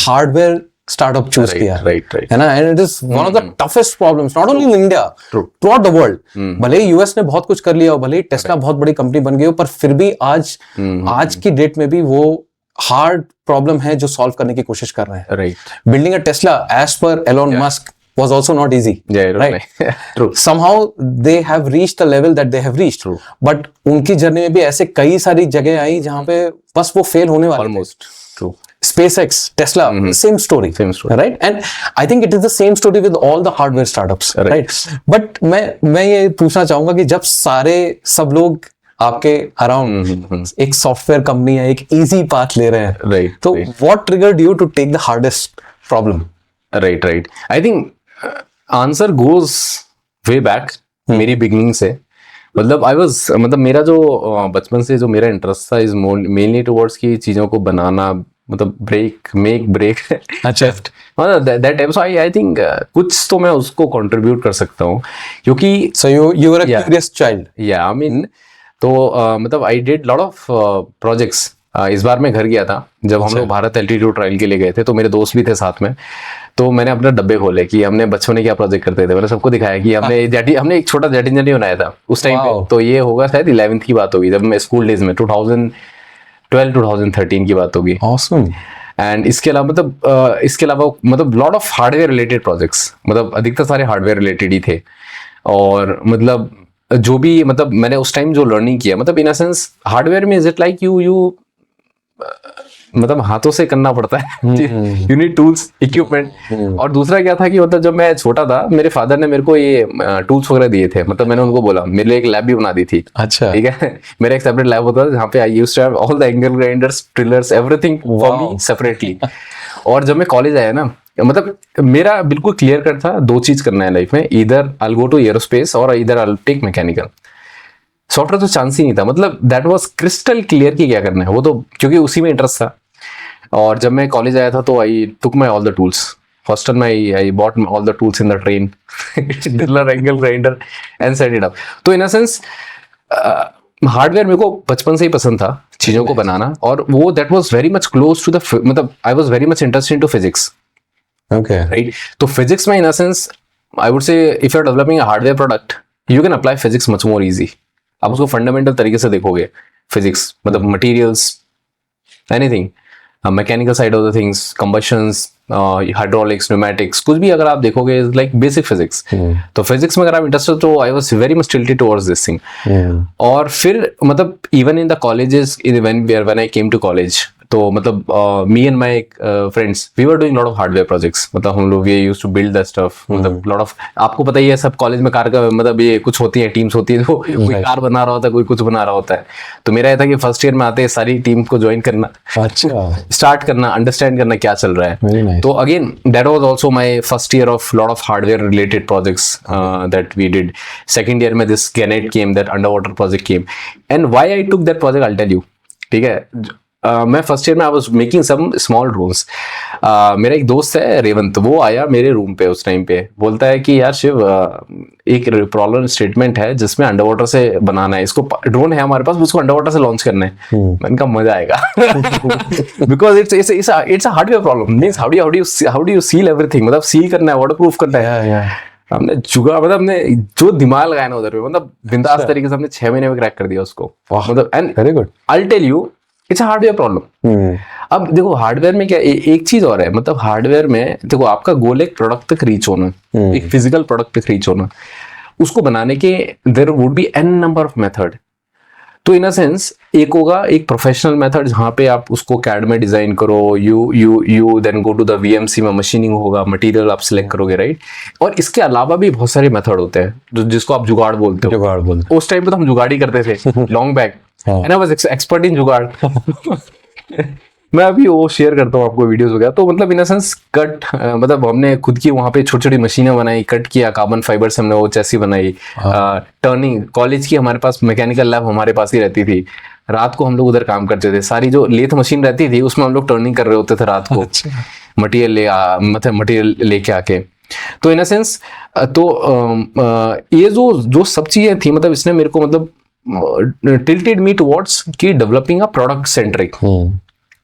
हार्डवेयर स्टार्टअप चूज किया है ना, and it is one of the toughest problems not only in India, through out the world. भले ही यूएस ने बहुत कुछ कर लिया हो, भले ही टेस्ला बहुत बड़ी कंपनी बन गई हो, पर फिर भी आज की डेट में भी वो हार्ड प्रॉब्लम है जो सॉल्व करने की कोशिश कर रहे हैं. Right. Building a Tesla as per Elon Musk was also not easy. Right. True. Somehow they have reached the level that they have reached. True. But उनकी जर्नी में भी ऐसे कई सारी जगह आई जहां पे बस वो फेल होने वाले. Almost. True. SpaceX, Tesla, same story, right? And I think it is the same story with all the hardware startups, right? But मैं ये पूछना चाहूंगा कि जब सब लोग आपके अराउंड एक सॉफ्टवेयर कंपनी है, एक इजी पाथ ले रहे हैं, right, तो what triggered you to take the hardest problem? Right. I think answer goes way back मेरी बिगनिंग से. मतलब मेरा जो बचपन से जो मेरा इंटरेस्ट था इज मेनली टुवर्ड्स की चीजों को बनाना, मतलब मेक ब्रेक. अच्छा. That type. So I think कुछ तो मैं उसको कंट्रीब्यूट कर सकता हूँ, क्योंकि so you were a curious child. या आई मीन, तो मतलब I did lot of projects. इस बार मैं घर गया था जब हम लोग भारत एल्टीट्यूड ट्रायल के लिए गए थे, तो मेरे दोस्त भी थे साथ में. तो मैंने अपने डब्बे खोले कि हमने बचपन में क्या प्रोजेक्ट करते थे. मैंने सबको दिखाया कि हमने एक छोटा जेट इंजन बनाया था उस टाइम पे. तो ये होगा शायद 11th की बात होगी, जब मैं स्कूल डेज में 2012-2013 की बात होगी. Awesome. एंड इसके अलावा मतलब lot of hardware related projects, मतलब अधिकतर सारे हार्डवेयर रिलेटेड ही थे. और मतलब जो भी मतलब मैंने उस टाइम जो लर्निंग किया, मतलब इन अ सेंस हार्डवेयर में इज इट लाइक यू मतलब हाथों से करना पड़ता है. You need tools, equipment. और दूसरा क्या था कि मतलब जब मैं छोटा था, मेरे फादर ने मेरे को ये टूल्स वगैरह दिए थे. मतलब मैंने उनको बोला, मेरे लिए एक लैब भी बना दी थी. अच्छा. ठीक है. मेरा एक सेपरेट लैब होता था जहाँ पे I used to have all the angle grinders, drillers, everything for me separately. और जब मैं कॉलेज आया ना, मतलब मेरा बिल्कुल क्लियर कट था, दो चीज करना है लाइफ में, इधर I will go to aerospace और इधर I will take mechanical. Software तो चांस ही नहीं था. मतलब दैट वाज क्रिस्टल क्लियर कि क्या करना है, वो तो क्योंकि उसी में इंटरेस्ट था. और जब मैं कॉलेज आया था तो I took my all the tools. Hostel में I bought all the tools in the train, driller, angle grinder, and set it up. तो इन अ सेंस हार्डवेयर मेरे को बचपन से ही पसंद था, चीजों को बनाना. और वो that was very much close to the, मतलब I was very much interested into physics. Okay. Right. तो फिजिक्स में in a sense I would say if you are developing a hardware product, you can apply physics much more easy. आप उसको fundamental तरीके से देखोगे physics, मतलब materials, anything, mechanical side of the things, combustions, hydraulics, pneumatics, कुछ भी अगर आप देखोगे इज लाइक बेसिक फिजिक्स. तो फिजिक्स में अगर आप इंटरेस्टेड, तो I was very much tilted towards this thing. और फिर मतलब even in the colleges, when I came to college, तो मतलब me and my friends, we were doing lot of hardware projects. मतलब हम लोग ये used to build the stuff. मतलब लॉट ऑफ, आपको पता ही है सब कॉलेज में कार का, मतलब ये कुछ होती है, टीम्स होती है, तो कोई कार बना रहा होता है, कोई कुछ बना रहा होता है. तो मेरा ये था कि फर्स्ट ईयर में आते सारी टीम को ज्वाइन करना, अच्छा, स्टार्ट करना, अंडरस्टैंड करना क्या चल रहा है. तो again that was also my first year of lot of hardware related projects that we did. Second year में this Gannet came, that underwater project came. And why I took that project, I will tell you. ठीक है. मैं first year में I was making some small drones. मेरा एक दोस्त है रेवंत, वो आया मेरे रूम पे उस टाइम पे, बोलता है कि यार शिव एक प्रॉब्लम स्टेटमेंट है जिसमें अंडर वाटर से बनाना है, इसको ड्रोन है हमारे पास, उसको अंडर वाटर से लॉन्च करना है। मैंने कहा मजा आएगा because it's a hardware problem, means how do you seal everything, मतलब सील करना है, वाटर प्रूफ करना है। हमने जुगाड़, मतलब हमने जो दिमाग लगाया ना उधर पे, मतलब बिंदास तरीके से हमने 6 महीने में क्रैक कर दिया उसको, मतलब and very good. I tell you it's a hardware problem. अब देखो हार्डवेयर में क्या एक चीज और है, मतलब हार्डवेयर में देखो आपका गोल एक प्रोडक्ट तक रीच होना, एक फिजिकल प्रोडक्ट तक रीच होना, उसको बनाने के there would be an number of method. तो इन अ सेंस एक होगा एक प्रोफेशनल मेथड जहाँ पे आप उसको कैड में डिजाइन करो, you then go to the VMC में मशीनिंग होगा, मटेरियल आप सिलेक्ट करोगे, राइट। और इसके अलावा भी बहुत सारे मेथड होते हैं जिसको आप जुगाड़ बोलते हो। जुगाड़ बोलते उस टाइम पे तो हम जुगाड़ ही करते थे long back, and I was expert in जुगाड़ मैं अभी वो शेयर करता हूँ आपको वीडियोस वगैरह। तो मतलब इन अ सेंस कट, मतलब हमने खुद की वहाँ पे छोटी छोटी मशीनें बनाई, कट किया, कार्बन फाइबर से हमने वो चैसी बनाई, टर्निंग, कॉलेज की हमारे पास मैकेनिकल लैब हमारे पास ही रहती थी, रात को हम लोग उधर काम करते थे, सारी जो लेथ मशीन रहती थी उसमें हम लोग टर्निंग कर रहे होते थे रात को, मतलब मटेरियल लेके आके। तो इन अ सेंस तो ये जो सब चीजें थी, मतलब इसने मेरे को मतलब टिल्टेड मी टुवर्ड्स कि developing a product centric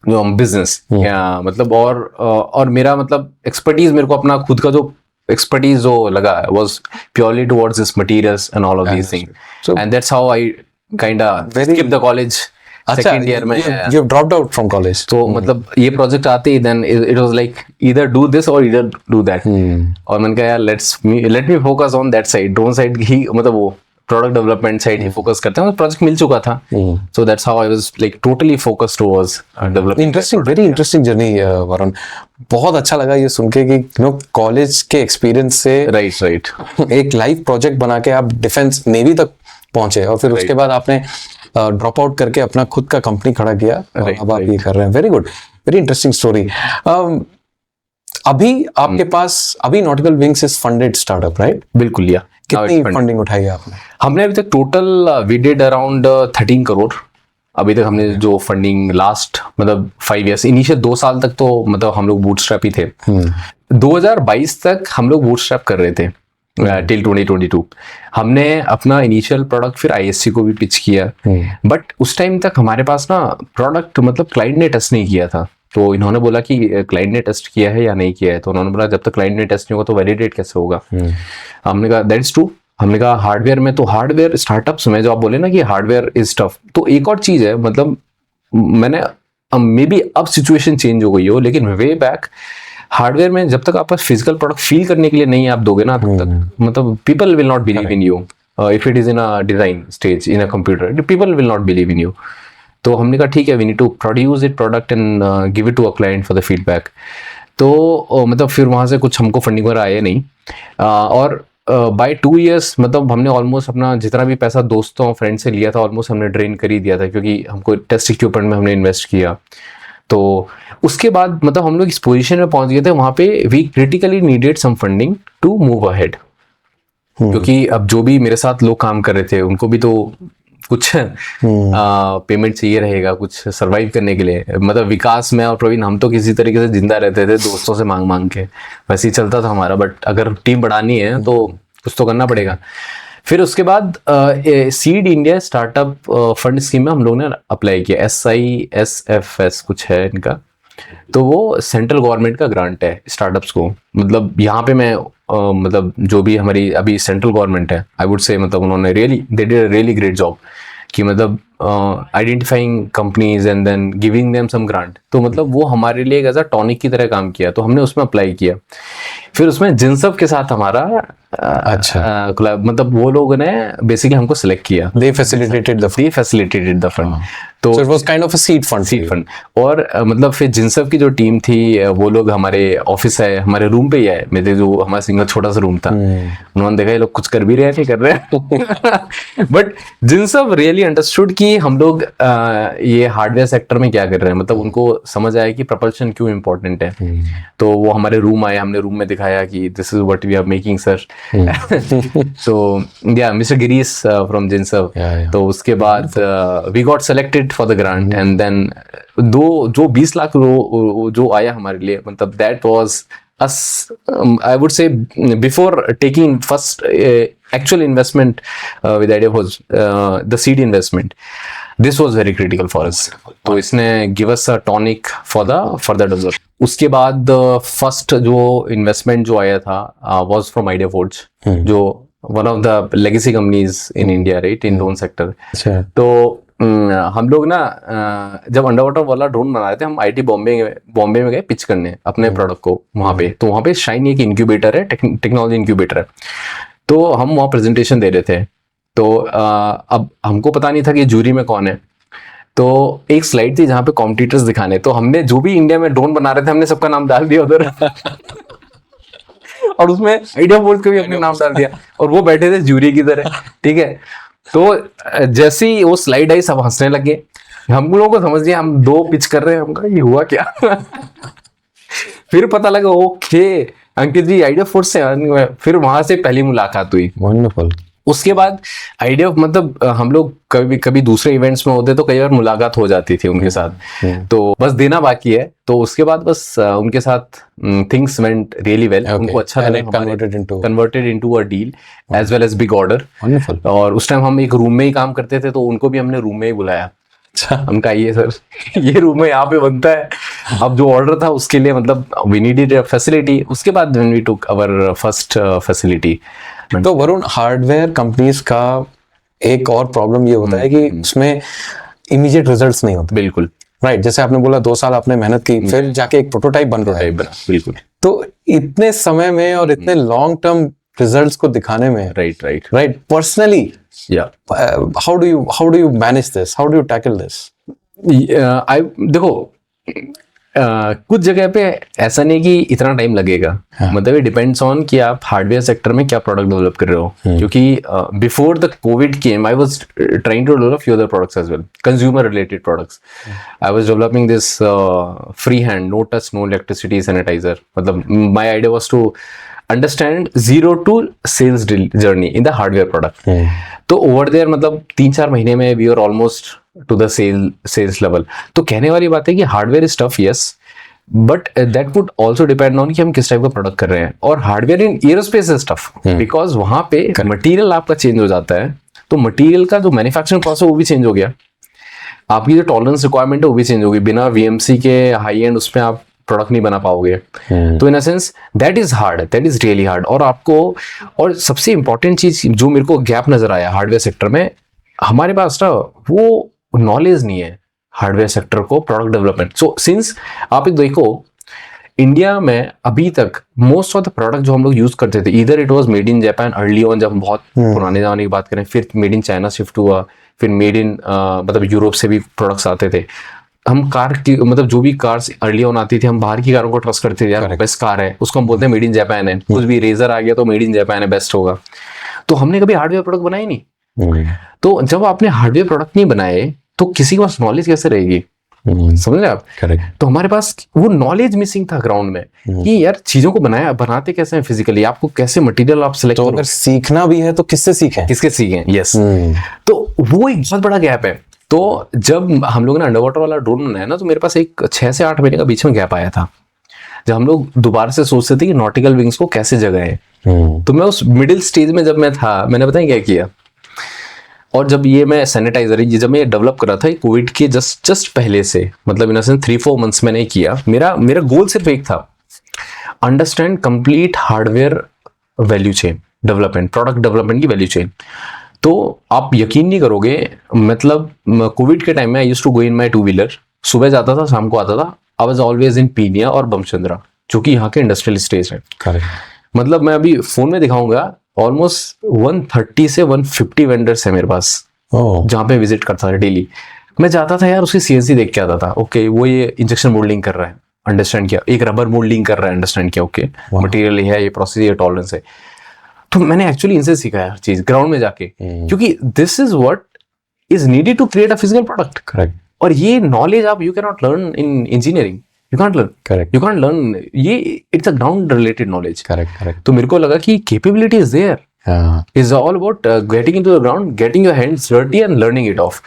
business, मतलब और मेरा मतलब एक्सपर्टीज, मेरे को अपना खुद का जो एक्सपर्टीज जो लगा was purely towards this materials and all of these things, and that's how I kinda skip the college second year में। You dropped out from college. तो मतलब ये प्रोजेक्ट आते ही then it was like either do this और either do that, और मैंने कहा यार let me focus on that side, drone side ही, मतलब वो प्रोडक्ट डेवलपमेंट साइड ही फोकस करते हैं, प्रोजेक्ट मिल चुका था। So that's how I was like totally focused towards developing. Interesting, very interesting journey Varun. बहुत अच्छा लगा ये सुन के कि कॉलेज के एक्सपीरियंस से राइट एक लाइव प्रोजेक्ट बना के आप डिफेंस नेवी तक पहुंचे, और फिर उसके बाद आपने ड्रॉप आउट करके अपना खुद का कंपनी खड़ा किया, और अब आप ये कर रहे हैं। Very good, very interesting story. अभी आपके पास, अभी nautical wings is funded startup, right? बिल्कुल, या कितनी फंडिंग उठाई है आपने? हमने अभी तक total we did around 13 crore अभी तक हमने जो फंडिंग लास्ट मतलब 5 इयर्स, इनिशियल 2 साल तक तो मतलब हम लोग बूटस्ट्रैप ही थे। 2022 तक हम लोग बूटस्ट्रैप कर रहे थे टिल 2022। हमने अपना इनिशियल प्रोडक्ट फिर आईएससी को भी पिच किया, बट उस टाइम तक हमारे पास ना प्रोडक्ट मतलब क्लाइंट ने टेस्ट नहीं किया था। तो इन्होंने बोला कि क्लाइंट ने टेस्ट किया है या नहीं किया है, तो उन्होंने बोला जब तक क्लाइंट ने टेस्ट नहीं होगा तो वैलिडेट कैसे होगा। हमने कहा दैट्स ट्रू। हमने कहा हार्डवेयर में, तो हार्डवेयर स्टार्टअप्स में जो आप बोले ना कि हार्डवेयर इज टफ, तो एक और चीज है, मतलब मैंने मे बी अब सिचुएशन चेंज हो गई हो, लेकिन वे बैक हार्डवेयर में जब तक आप फिजिकल प्रोडक्ट फील करने के लिए नहीं आप दोगे ना, तब तक मतलब people will not believe in you if it is in a design stage in a computer, people will not believe in you. तो हमने कहा ठीक है, we need to produce it product and give it to a client for the feedback. तो मतलब फिर वहाँ से कुछ हमको फंडिंग वगैरह आया नहीं, और बाय 2 इयर्स मतलब हमने ऑलमोस्ट अपना जितना भी पैसा दोस्तों फ्रेंड से लिया था ऑलमोस्ट हमने ड्रेन कर ही दिया था, क्योंकि हमको टेस्ट इक्विपमेंट में हमने इन्वेस्ट किया। तो उसके बाद मतलब हम लोग इस पोजीशन में पहुंच गए थे, वहाँ पे we critically needed some funding to move ahead, क्योंकि अब जो भी मेरे साथ लोग काम कर रहे थे उनको भी तो कुछ पेमेंट चाहिए रहेगा कुछ सरवाइव करने के लिए। मतलब विकास में और प्रवीण हम तो किसी तरीके से जिंदा रहते थे दोस्तों से मांग मांग के, वैसे ही चलता था हमारा, बट अगर टीम बढ़ानी है तो कुछ तो करना पड़ेगा। फिर उसके बाद seed India startup fund scheme में हम लोग ने अप्लाई किया, SISFS कुछ है इनका, तो वो सेंट्रल गवर्नमेंट का ग्रांट है स्टार्टअप्स को। मतलब यहाँ पे मैं मतलब जो भी हमारी अभी सेंट्रल गवर्नमेंट है, आई वुड से मतलब उन्होंने they did a really great job कि मतलब identifying companies and then giving them some grant. तो मतलब वो हमारे लिए एज अ टॉनिक की तरह काम किया, तो हमने उसमें अप्लाई किया। फिर उसमें जिनसब के साथ हमारा मतलब वो लोगों ने बेसिकली हमको सिलेक्ट किया, they facilitated the फंड। तो it was kind of a seed fund। और मतलब फिर जिनसब की जो टीम थी वो लोग हमारे ऑफिस है, हमारे रूम पे ही है, मेरे जो हमारा सिंगल छोटा सा रूम था, उन्होंने देखा ये लोग कुछ कर भी रहे हैं नहीं कर रहे हैं बट जिनसब रियली अंडरस्टूड कि हम लोग ये हार्डवेयर सेक्टर में क्या कर रहे हैं, मतलब उनको समझ आया कि प्रपल्शन क्यों इम्पोर्टेंट है। तो वो हमारे रूम आए, हमने रूम में दिखाया कि this is what we are making sir. so yeah, Mr. Girish from Jinsab। तो उसके बाद we got selected for the grant and then जो 20 लाख जो आया हमारे लिए, मतलब that was us I would say before taking first actual investment with idea was the seed investment. This was very critical for us. तो इसने give us a tonic for the further development. उसके बाद first जो investment जो आया था was from Idea Forge, जो one of the legacy companies in India, right, in drone sector. तो हम लोग ना जब अंडर वाटर वाला ड्रोन बना रहे थे, हम आईटी बॉम्बे में गए पिच करने अपने प्रोडक्ट को वहाँ पे। तो वहाँ पे शाइन एक इंक्यूबेटर है, टेक्नोलॉजी इंक्यूबेटर है, तो हम वहाँ प्रेजेंटेशन दे रहे थे। तो अब हमको पता नहीं था कि जूरी में कौन है, तो एक स्लाइड थी जहाँ पे कॉम्पिटिटर्स दिखाने, तो हमने जो भी इंडिया में ड्रोन बना रहे थे हमने सबका नाम डाल दिया उधर और उसमें आइडिया फोर्ज का भी अपने नाम डाल दिया, और वो बैठे थे जूरी की तरह, ठीक है। तो जैसे ही वो स्लाइड आई सब हंसने लगे, हम लोगों को समझ लिया हम 2 पिच कर रहे हैं, हम कहा ये हुआ क्या फिर पता लगा ओके अंकित जी आइडिया फोर्स से, फिर वहां से पहली मुलाकात हुई। वंडरफुल। उसके बाद आइडिया मतलब हम लोग कभी दूसरे इवेंट्स में होते तो कई बार मुलाकात हो जाती थी उनके साथ, तो बस देना बाकी है। तो उसके बाद बस उनके साथ थिंग्स वेंट रियली वेल, उनको अच्छा लगा, converted into a deal as well as big order. और उस टाइम हम एक रूम में ही काम करते थे, तो उनको भी हमने रूम में ही बुलाया। हम कहा ये सर ये रूम में यहाँ पे बनता है, अब जो ऑर्डर था उसके लिए मतलब वी नीडेड अ फैसिलिटी। उसके बाद when we took our first facility. तो वरुण, हार्डवेयर कंपनीज का एक और प्रॉब्लम ये होता है कि उसमें इमीडिएट रिजल्ट्स नहीं होते। बिल्कुल राइट, जैसे आपने बोला 2 साल आपने मेहनत की, फिर जाके एक प्रोटोटाइप बन रहा है। बिल्कुल। तो इतने समय में और इतने लॉन्ग टर्म रिजल्ट्स को दिखाने में, right personally how do you manage this, how do you tackle this? देखो कुछ जगह पे ऐसा नहीं कि इतना टाइम लगेगा, मतलब ये डिपेंड्स ऑन कि आप हार्डवेयर सेक्टर में क्या प्रोडक्ट डेवलप कर रहे हो। क्योंकि before the COVID came I was trying to develop few other products as well, consumer related products. I was developing this free hand no touch no electricity sanitizer. मतलब my idea was to understand 0 to sales journey in the hardware product. तो over there मतलब 3-4 महीने में we are almost to the sales level. तो कहने वाली बात है कि hardware is tough, yes, but that would also depend on कि हम किस टाइप का प्रोडक्ट कर रहे हैं। और hardware in aerospace is tough because वहां पे मटीरियल आपका चेंज हो जाता है, तो मटीरियल का जो मैन्युफैक्चरिंग प्रोसेस है वो भी चेंज हो गया, आपकी जो टॉलरेंस रिक्वायरमेंट है वो भी चेंज होगी। बिना वीएमसी के हाई एंड उसमें आप प्रोडक्ट नहीं बना पाओगे। तो in a sense that is hard, that is really hard. और आपको, और सबसे इंपॉर्टेंट चीज जो मेरे को गैप नजर आया हार्डवेयर सेक्टर में, हमारे पास ना वो नॉलेज नहीं है हार्डवेयर सेक्टर को पुराना डेवलपमेंट। सो सिंस आप देखो इंडिया में अभी तक मोस्ट ऑफ द प्रोडक्ट जो हम लोग यूज करते थे, इधर it was made in Japan early on, जब हम बहुत पुराने जमाने की बात करें, फिर मेड इन चाइना शिफ्ट हुआ, फिर मेड इन मतलब यूरोप से भी प्रोडक्ट्स आते थे। हम कार की मतलब जो भी कार्स अर्ली ऑन आती थी, हम बाहर की कारों को ट्रस्ट करते थे, यार बेस्ट कार है, उसको हम बोलते हैं मेड इन जापान है। कुछ भी रेजर आ गया तो मेड इन जापान है, बेस्ट होगा। तो हमने कभी हार्डवेयर प्रोडक्ट बनाए नहीं। तो जब आपने हार्डवेयर प्रोडक्ट नहीं बनाए तो किसी के पास नॉलेज कैसे रहेगी? समझ रहे आप? करेक्ट। तो हमारे पास वो नॉलेज मिसिंग था ग्राउंड में कि यार चीजों को बनाते कैसे हैं फिजिकली, आपको कैसे मटेरियल आप सिलेक्ट करो। अगर सीखना भी है तो किससे सीखें? यस। तो वो एक बहुत बड़ा गैप है। तो जब हम लोग ने अंडरवाटर वाला ड्रोन बनाया ना, तो मेरे पास एक 6 से 8 महीने का बीच में गैप आया था, जब हम लोग दोबारा से सोचते थे कि नॉटिकल विंग्स को कैसे जगाएं। तो मैं उस मिडिल स्टेज में जब मैं था, मैंने बताया क्या किया। और जब ये मैं सैनिटाइजर जब मैं डेवलप कर रहा था कोविड के जस्ट पहले से, मतलब इन 3-4 मंथ्स मैंने किया। मेरा गोल सिर्फ एक था, understand complete hardware value chain development, product development की वैल्यू चेन। तो आप यकीन नहीं करोगे, मतलब कोविड के टाइम में I used to go in my two wheeler, सुबह जाता था शाम को आता था। आई वाज ऑलवेज इन पीनिया और बमचंद्रा, जो कि यहाँ के इंडस्ट्रियल स्टेज है। मतलब मैं अभी फोन में दिखाऊंगा, ऑलमोस्ट 130 से 150 वेंडर्स है मेरे पास, जहाँ पे विजिट करता था डेली। मैं जाता था यार, उसकी सीएनसी देख के आता था, ओके वो ये इंजेक्शन मोल्डिंग कर रहा है, अंडरस्टैंड किया, एक रबर मोल्डिंग कर रहा है, अंडरस्टैंड किया, ओके मटेरियल है, ये प्रोसेस, ये टॉलरेंस है। तो मैंने एक्चुअली इनसे सीखा है हर चीज ग्राउंड में जाके, क्योंकि this is what is needed to create a physical product. Correct. और ये नॉलेज आप you can not learn in engineering, you can't learn. Correct. You can't learn. ये it's a ground related knowledge. Correct. तो मेरे को लगा कि capability is there. It's all about getting into the ground, getting your hands dirty and learning it off.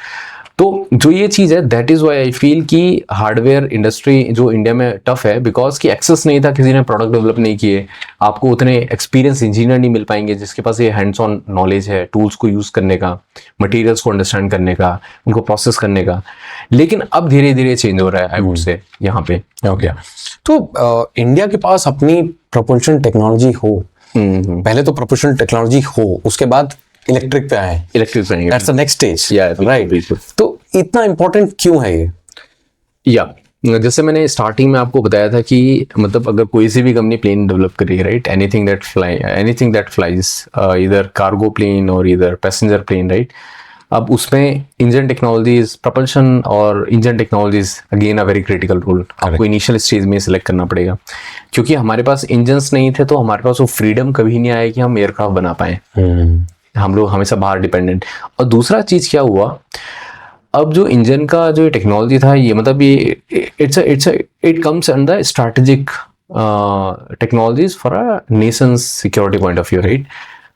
तो जो ये चीज़ है, that is why I feel कि हार्डवेयर इंडस्ट्री जो इंडिया में टफ है, बिकॉज की एक्सेस नहीं था, किसी ने प्रोडक्ट डेवलप नहीं किए, आपको उतने एक्सपीरियंस इंजीनियर नहीं मिल पाएंगे जिसके पास ये हैंड्स ऑन नॉलेज है टूल्स को यूज़ करने का, मटेरियल्स को अंडरस्टैंड करने का, उनको प्रोसेस करने का। लेकिन अब धीरे धीरे चेंज हो रहा है, आई वुड से यहाँ पे। ओके, तो इंडिया के पास अपनी प्रोपल्शन टेक्नोलॉजी हो, पहले तो प्रोपल्शन टेक्नोलॉजी हो, उसके बाद इलेक्ट्रिक पे आए, इलेक्ट्रिक पे that's the next stage, Yeah, right. बिल्कुल। तो इतना इंपॉर्टेंट क्यों है ये? या जैसे मैंने स्टार्टिंग में आपको बताया था कि मतलब अगर कोई सी भी कंपनी प्लेन डेवलप कर रही है, राइट, एनीथिंग दैट फ्लाइज, इधर कार्गो प्लेन और इधर पैसेंजर प्लेन, राइट, अब उसमें इंजन टेक्नोलॉजीज, प्रपल्शन और engine technologies again a very critical role आपको इनिशियल स्टेज में सिलेक्ट करना पड़ेगा, क्योंकि हमारे पास इंजन्स नहीं थे तो हमारे पास वो फ्रीडम कभी नहीं आया कि हम एयरक्राफ्ट बना पाए। हम लोग हमेशा बाहर डिपेंडेंट। और दूसरा चीज़ क्या हुआ, अब जो इंजन का जो टेक्नोलॉजी था, ये मतलब ये it comes under strategic technologies for a Nations security point of view, right.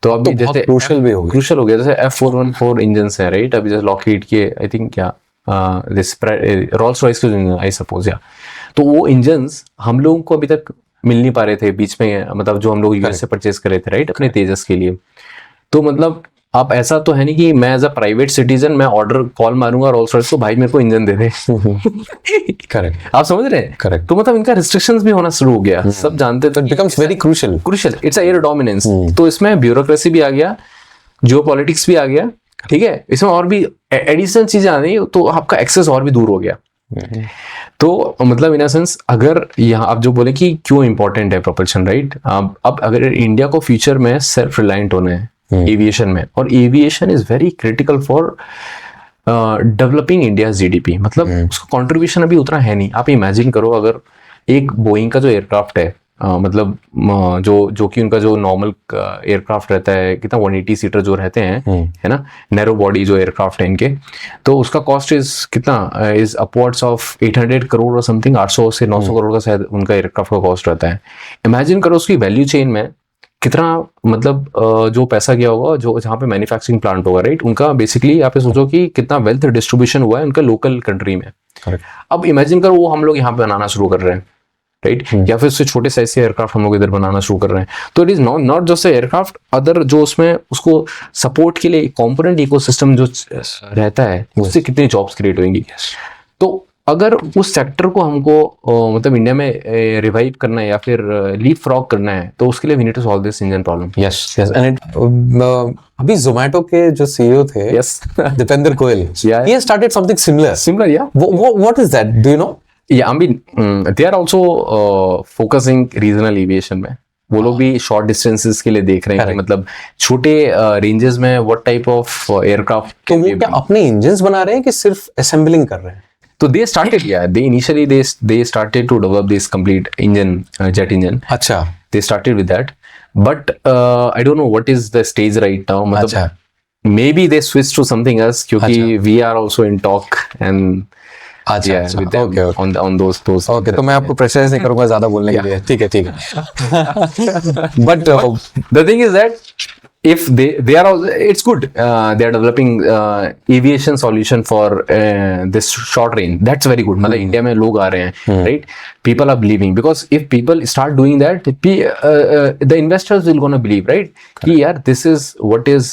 तो अभी तो बहुत जैसे crucial भी हो गया। क्रूशल हो गया, जैसे F414 इंजन है, राइट, अभी जैसे लॉकहीड के आई थिंक क्या रोल्स रॉयस के इंजन आई सपोज, या तो वो इंजन्स हम लोगों को अभी तक मिल नहीं पा रहे थे बीच में, मतलब जो हम लोग यूएस से परचेज कर रहे थे, राइट, अपने तेजस के लिए। तो मतलब आप ऐसा तो है नहीं कि मैं एज अ प्राइवेट सिटीजन मैं ऑर्डर कॉल मारूंगा रोल्स रॉयस को, भाई मेरे को इंजन दे दे। करेक्ट, आप समझ रहे हैं? करेक्ट। तो मतलब इनका रिस्ट्रिक्शंस भी होना शुरू हो गया, सब जानते तो it becomes very crucial. It's air dominance. तो इसमें ब्यूरोक्रेसी भी आ गया, जियोपॉलिटिक्स भी आ गया, ठीक है, इसमें और भी एडिशनल चीजें आ गई, तो आपका एक्सेस और भी दूर हो गया। तो मतलब इन सेंस अगर यहाँ आप जो बोले कि क्यों इंपॉर्टेंट है प्रोपल्शन, राइट, अब अगर इंडिया को फ्यूचर में सेल्फ रिलायंट होना है एविएशन में, और aviation is very critical for developing India GDP, मतलब उसका कंट्रीब्यूशन अभी उतना है नहीं। आप इमेजिन करो, अगर एक बोइंग का जो एयरक्राफ्ट है, मतलब जो कि उनका जो नॉर्मल एयरक्राफ्ट रहता है कितना 180 सीटर जो रहते हैं, है ना, नैरो बॉडी जो एयरक्राफ्ट है इनके, तो उसका कॉस्ट इज कितना, इज अपवर्ड्स ऑफ 800 करोड़ और समथिंग, 800 से 900 करोड़ का शायद उनका एयरक्राफ्ट का कॉस्ट रहता है। इमेजिन करो उसकी वैल्यू चेन में कितना, मतलब जो पैसा गया होगा, जो जहाँ पे मैन्युफैक्चरिंग प्लांट होगा, राइट, उनका बेसिकली आप सोचो कि कितना वेल्थ डिस्ट्रीब्यूशन हुआ है उनका लोकल कंट्री में। अब इमेजिन करो वो हम लोग यहाँ पे बनाना शुरू कर रहे हैं, राइट, या फिर उससे छोटे साइज से एयरक्राफ्ट हम लोग इधर बनाना शुरू कर रहे हैं। तो it is not just aircraft, other जो उसमें उसको सपोर्ट के लिए कंपोनेंट इकोसिस्टम जो रहता है, उससे कितनी जॉब्स क्रिएट होंगी। तो अगर उस सेक्टर को हमको मतलब इंडिया में रिवाइव करना है या फिर लीप फ्रॉग करना है, तो उसके लिए we need to solve this engine problem. Yes, yes, and अभी जोमेटो के जो सीईओ थे, yes, Deepinder Goyal, Yeah. he has started something similar, या what is that, do you know? Yeah, I mean, they are also focusing regional aviation में। वो लोग भी short distances के लिए देख रहे हैं कि मतलब छोटे रेंजेस में व्हाट टाइप ऑफ एयरक्राफ्ट। तो वो क्या अपने इंजन्स बना रहे हैं कि सिर्फ असेंबलिंग कर रहे हैं? तो they started, yeah, they started to develop this complete engine, jet engine. अच्छा, They started with that, but I don't know what is the stage right now. अच्छा, मतलब maybe they switched to something else, क्योंकि we are also in talk and अच्छा, yeah, अच्छा, with them okay, okay. on those okay, तो मैं आपको pressurise नहीं करूंगा ज्यादा बोलने के लिए, ठीक है, ठीक है। But the thing is that if they are also, it's good, they are developing aviation solution for this short range, that's very good। मतलब इंडिया में लोग आ रहे हैं, right, people are believing, because if people start doing that, the investors will gonna believe, right, कि यार this is what is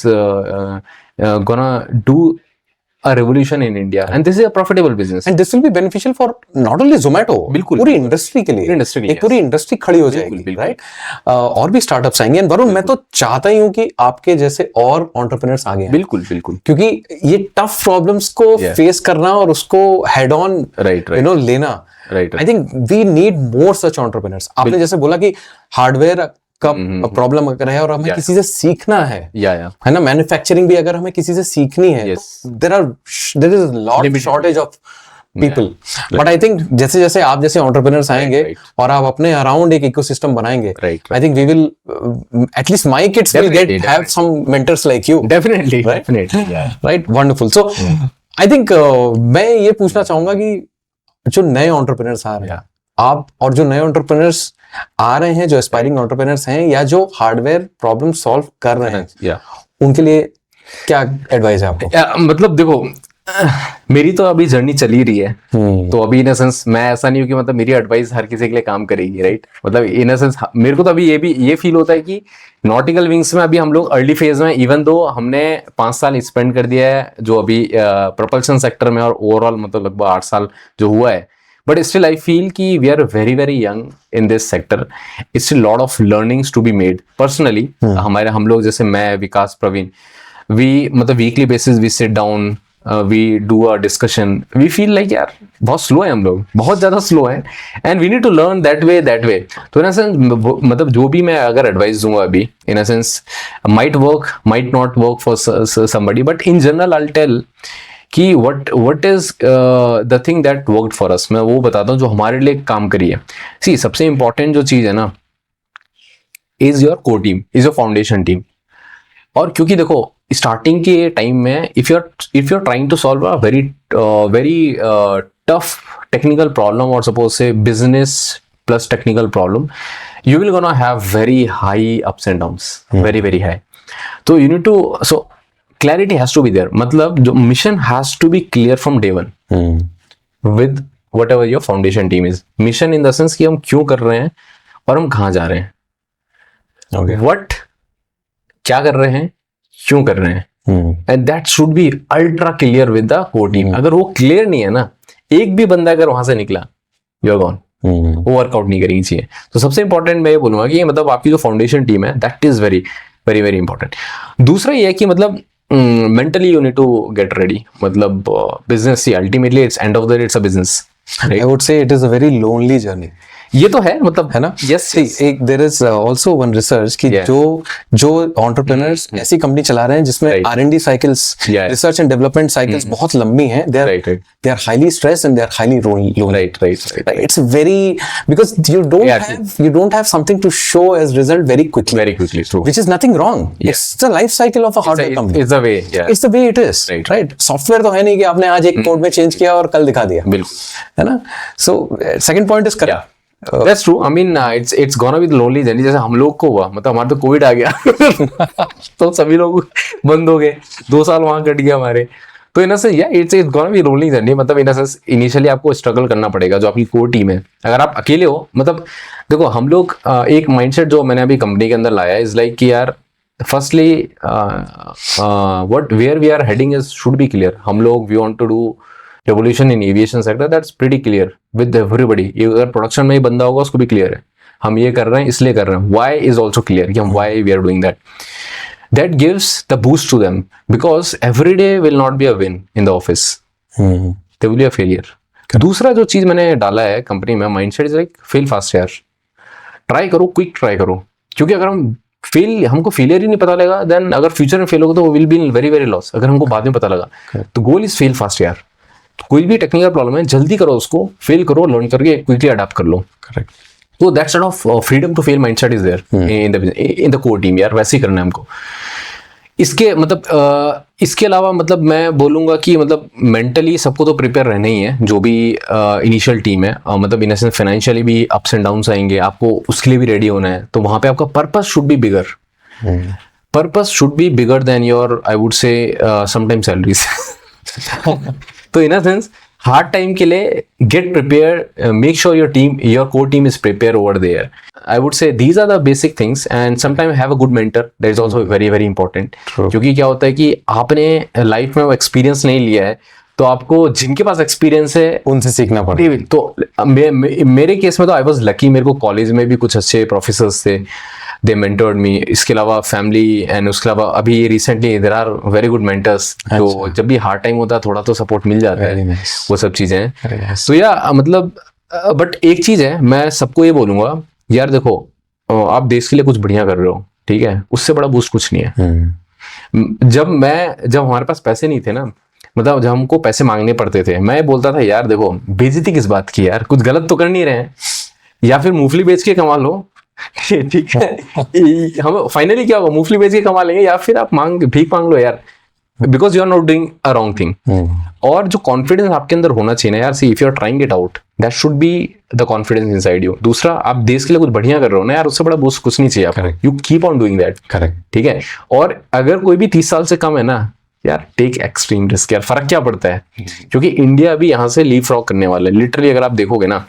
gonna do a revolution in India, and this is a profitable business, and this will be beneficial for not only Zomato, बिल्कुल, पूरी industry के लिए, industry के लिए, एक पूरी इंडस्ट्री खड़ी हो जाएगी, बिल्कुल। राइट। और भी स्टार्टअप्स आएंगे, एंड वरुण, मैं तो चाहता ही हूं कि आपके जैसे और एंटरप्रेन्योर्स आगे आएं, बिल्कुल बिल्कुल, क्योंकि ये टफ प्रॉब्लम्स को फेस करना और उसको head on, right, you know, लेना, right, I think we need more such entrepreneurs. आपने जैसे बोला कि हार्डवेयर का प्रॉब्लम अगर है और हमें किसी से सीखना है, है ना, मैन्युफैक्चरिंग भी अगर हमें किसी से सीखनी है, there is lot shortage of people, but I think जैसे जैसे आप जैसे एंटरप्रेन्योर्स आएंगे और आप अपने अराउंड एक इकोसिस्टम बनाएंगे, I think we will, at least my kids will get have some mentors like you, definitely, right, wonderful. So I think मैं ये पूछना चाहूंगा कि जो नए एंटरप्रेन्योर्स आ रहे हैं, आप और जो नए एंटरप्रेन्योर्स आ रहे हैं, जो एस्पायरिंग एंटरप्रेन्योर्स हैं या जो हार्डवेयर प्रॉब्लम सॉल्व कर रहे हैं, उनके लिए क्या एडवाइस है आपको? मतलब देखो, मेरी तो अभी जर्नी चल ही रही है, तो अभी इन सेंस मैं ऐसा नहीं हूँ कि मतलब मेरी एडवाइस हर किसी के लिए काम करेगी, राइट? मतलब इन सेंस मेरे को तो अभी ये फील होता है कि नॉटिकल विंग्स में अभी हम लोग अर्ली फेज में, इवन दो हमने 5 साल स्पेंड कर दिया है जो अभी प्रोपल्शन सेक्टर में, और ओवरऑल मतलब लगभग 8 साल जो हुआ है, बट स्टिल आई फील कि we are very very young in this sector. It's still lot of learnings to be made personally. हम लोग जैसे मैं, विकास, प्रवीण, वी मतलब weekly basis we sit down, we do a discussion. We feel like यार बहुत slow है, हम लोग बहुत ज्यादा स्लो है, and we need to learn that way. तो इन सेंस मतलब जो भी मैं अगर एडवाइस दूंगा अभी, in sense might work might not work for somebody, but in general I tell कि what is the thing that worked for us. मैं वो बताता हूँ जो हमारे लिए काम करी है. सी सबसे इंपॉर्टेंट जो चीज है ना, is your core team, is your foundation team. और क्योंकि देखो स्टार्टिंग के टाइम में if you are trying to solve a very tough technical problem, और सपोज से business plus technical problem, you will gonna have very high ups and downs, very very high. So you need to, so clarity has to be there. मतलब जो mission has to be clear from day one with whatever your foundation team is. Mission in the sense कि हम क्यों कर रहे हैं और हम कहाँ जा रहे हैं. Okay. What क्या कर रहे हैं, क्यों कर रहे हैं, and that should B ultra clear with the core team. अगर वो क्लियर नहीं है ना, एक भी बंदा अगर वहां से निकला, यू आर गॉन. वो वर्कआउट नहीं करेंगे चाहिए. तो सबसे इंपॉर्टेंट मैं ये बोलूंगा कि मतलब आपकी जो फाउंडेशन टीम है, that is very very very important. दूसरा ये है कि मतलब mentally you need to get ready. मतलब business ultimately it's end of the day it's a business. I would say it is a very lonely journey. ये तो है, मतलब है ना. यस. एक there is also one research कि Yeah. जो एंटरप्रेन्योर्स ऐसी कंपनी चला रहे हैं जिसमें Right. R&D cycles, Yeah. Research and development cycles बहुत लंबी हैं, Right, right. they are highly stressed and they are highly lonely. Right. It's very, because you don't have something to show as result very quickly. Very quickly, true. Which is nothing wrong. It's the life cycle of a hardware company. It's the way, yeah. It's the way it is. Right. Software तो है नहीं कि आपने आज एक code में change किया और कल दिखा दिया, बिल्कुल. है ना. So second point is correct. That's true. I mean, it's gonna be the lonely journey. जैसे हम लोग को हुआ, मतलब हमारा तो कोविड आ गया तो सभी लोग बंद हो गए, 2 साल वहां कट गया हमारे. तो in sense it's gonna be rolling journey. मतलब इन सेंस इनिशियली आपको स्ट्रगल करना पड़ेगा. जो आपकी कोर टीम है, अगर आप अकेले हो, मतलब देखो हम लोग एक माइंडसेट जो मैंने अभी कंपनी के अंदर लाया इज लाइक कि यार firstly what where we are heading is should be clear. हम लोग we want to do revolution in aviation sector, that's pretty clear with everybody. ये अगर प्रोडक्शन में ही बंदा होगा उसको भी क्लियर है हम ये कर रहे हैं इसलिए कर रहे हैं. वाई इज ऑल्सो क्लियर कि हम why we are doing that. That gives the boost to them, because every day will not be a win in the office. There will be a failure. दूसरा जो चीज मैंने डाला है company में, mindset is like fail fast. यार try करो, quick try करो, क्योंकि अगर हम हमको फेलियर ही नहीं पता लगा, देन अगर फ्यूचर में फेल होगा तो will be in very very loss. अगर हमको बाद में पता लगा, तो गोल इज फेल फास्ट. यार कोई भी टेक्निकल प्रॉब्लम है जल्दी करो, उसको फेल करो, लर्न करके क्विकली अडाप्ट कर लो. करेक्ट. तो that sort of freedom to fail mindset is there in the core team. यार वैसे ही करना है हमको. इसके मतलब इसके अलावा मतलब मैं बोलूँगा कि मतलब मेंटली सबको तो प्रिपेयर रहना ही है, जो भी इनिशियल टीम है. मतलब इन सेंस फाइनेंशियली भी अप्स एंड डाउन्स आएंगे, आपको उसके लिए भी रेडी होना है. तो वहाँ पे आपका purpose should be bigger. Purpose should be bigger than your, I would say sometimes salaries. तो in a sense hard time के लिए get prepare, make sure your core team is prepare over there. I would say these are the basic things, and sometimes have a good mentor. That is also very very important. क्योंकि क्या होता है कि आपने life में वो experience नहीं लिया है, तो आपको जिनके पास एक्सपीरियंस है उनसे सीखना पड़ेगा. तो मेरे केस में तो आई वाज लकी, मेरे को कॉलेज में भी कुछ अच्छे प्रोफेसर्स थे, दे मेंटर्ड मी. इसके अलावा फैमिली, एंड उसके अलावा अभी recently there are very good mentors. तो जब भी हार्ड टाइम होता है थोड़ा तो सपोर्ट मिल जाता है. वो सब चीजें हैं. तो या मतलब बट एक चीज है, मैं सबको ये बोलूंगा, यार देखो आप देश के लिए कुछ बढ़िया कर रहे हो, ठीक है, उससे बड़ा बूस्ट कुछ नहीं है. जब हमारे पास पैसे नहीं थे ना, मतलब जब हमको पैसे मांगने पड़ते थे, मैं बोलता था यार देखो बेइज्जती किस बात की, यार कुछ गलत तो कर नहीं रहे हैं, या फिर मूंगफली बेच के कमा लो. ठीक है, हम फाइनली क्या होगा, मूंगफली बेच के कमा लेंगे, या फिर आप भीख मांग लो यार, because you are not doing a wrong thing. और जो कॉन्फिडेंस आपके अंदर होना चाहिए ना यार, see if you are trying it out, that should be the confidence inside you. दूसरा, आप देश के लिए कुछ बढ़िया कर रहे हो ना यार, उससे बड़ा बूस्ट कुछ नहीं चाहिए आपको. You keep on doing that. Correct. ठीक है. और अगर कोई भी 30 साल से कम है ना, यार टेक एक्सट्रीम रिस्क यार, फर्क क्या पड़ता है, क्योंकि इंडिया अभी यहाँ से लीप फ्रॉग करने वाला है लिटरली। अगर आप देखोगे ना,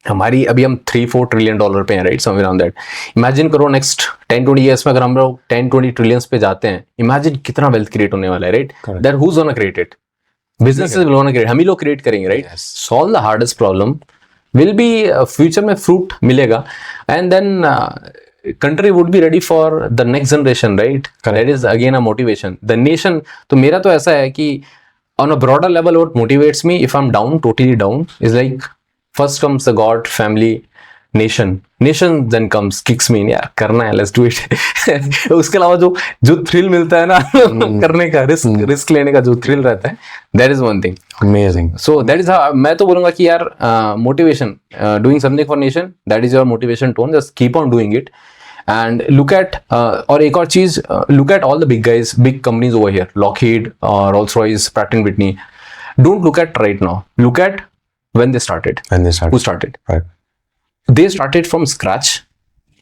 हमारी अभी हम $3-4 ट्रिलियन पे हैं, right, somewhere on that. Imagine करो नेक्स्ट 10-20 ईयर्स में अगर हम लोग 10-20 ट्रिलियंस पे जाते हैं, इमेजिन कितना वेल्थ क्रिएट होने वाला है, right. That who is gonna create it? Businesses will gonna create, हम ही लोग क्रिएट करेंगे, right. Solve the hardest problem, will be future में फ्रूट मिलेगा, and then country would be ready for the next generation, right? That is again a motivation. The nation, तो मेरा तो ऐसा है कि on a broader level what motivates me if I'm down, totally down, is like first comes the God, family, nation then comes kicks me, यार करना है, let's do it. उसके अलावा जो थ्रिल मिलता है ना करने का, रिस्क लेने का जो थ्रिल रहता है, that is one thing. Amazing. So that is how मैं तो बोलूंगा कि यार motivation, doing something for nation, that is your motivation tone, just keep on doing it. And look at और एक और चीज, look at all the big guys, big companies over here, Lockheed, Rolls-Royce, Pratt & Whitney. Don't look at right now. Look at when they started. Who started? Right. They started from scratch.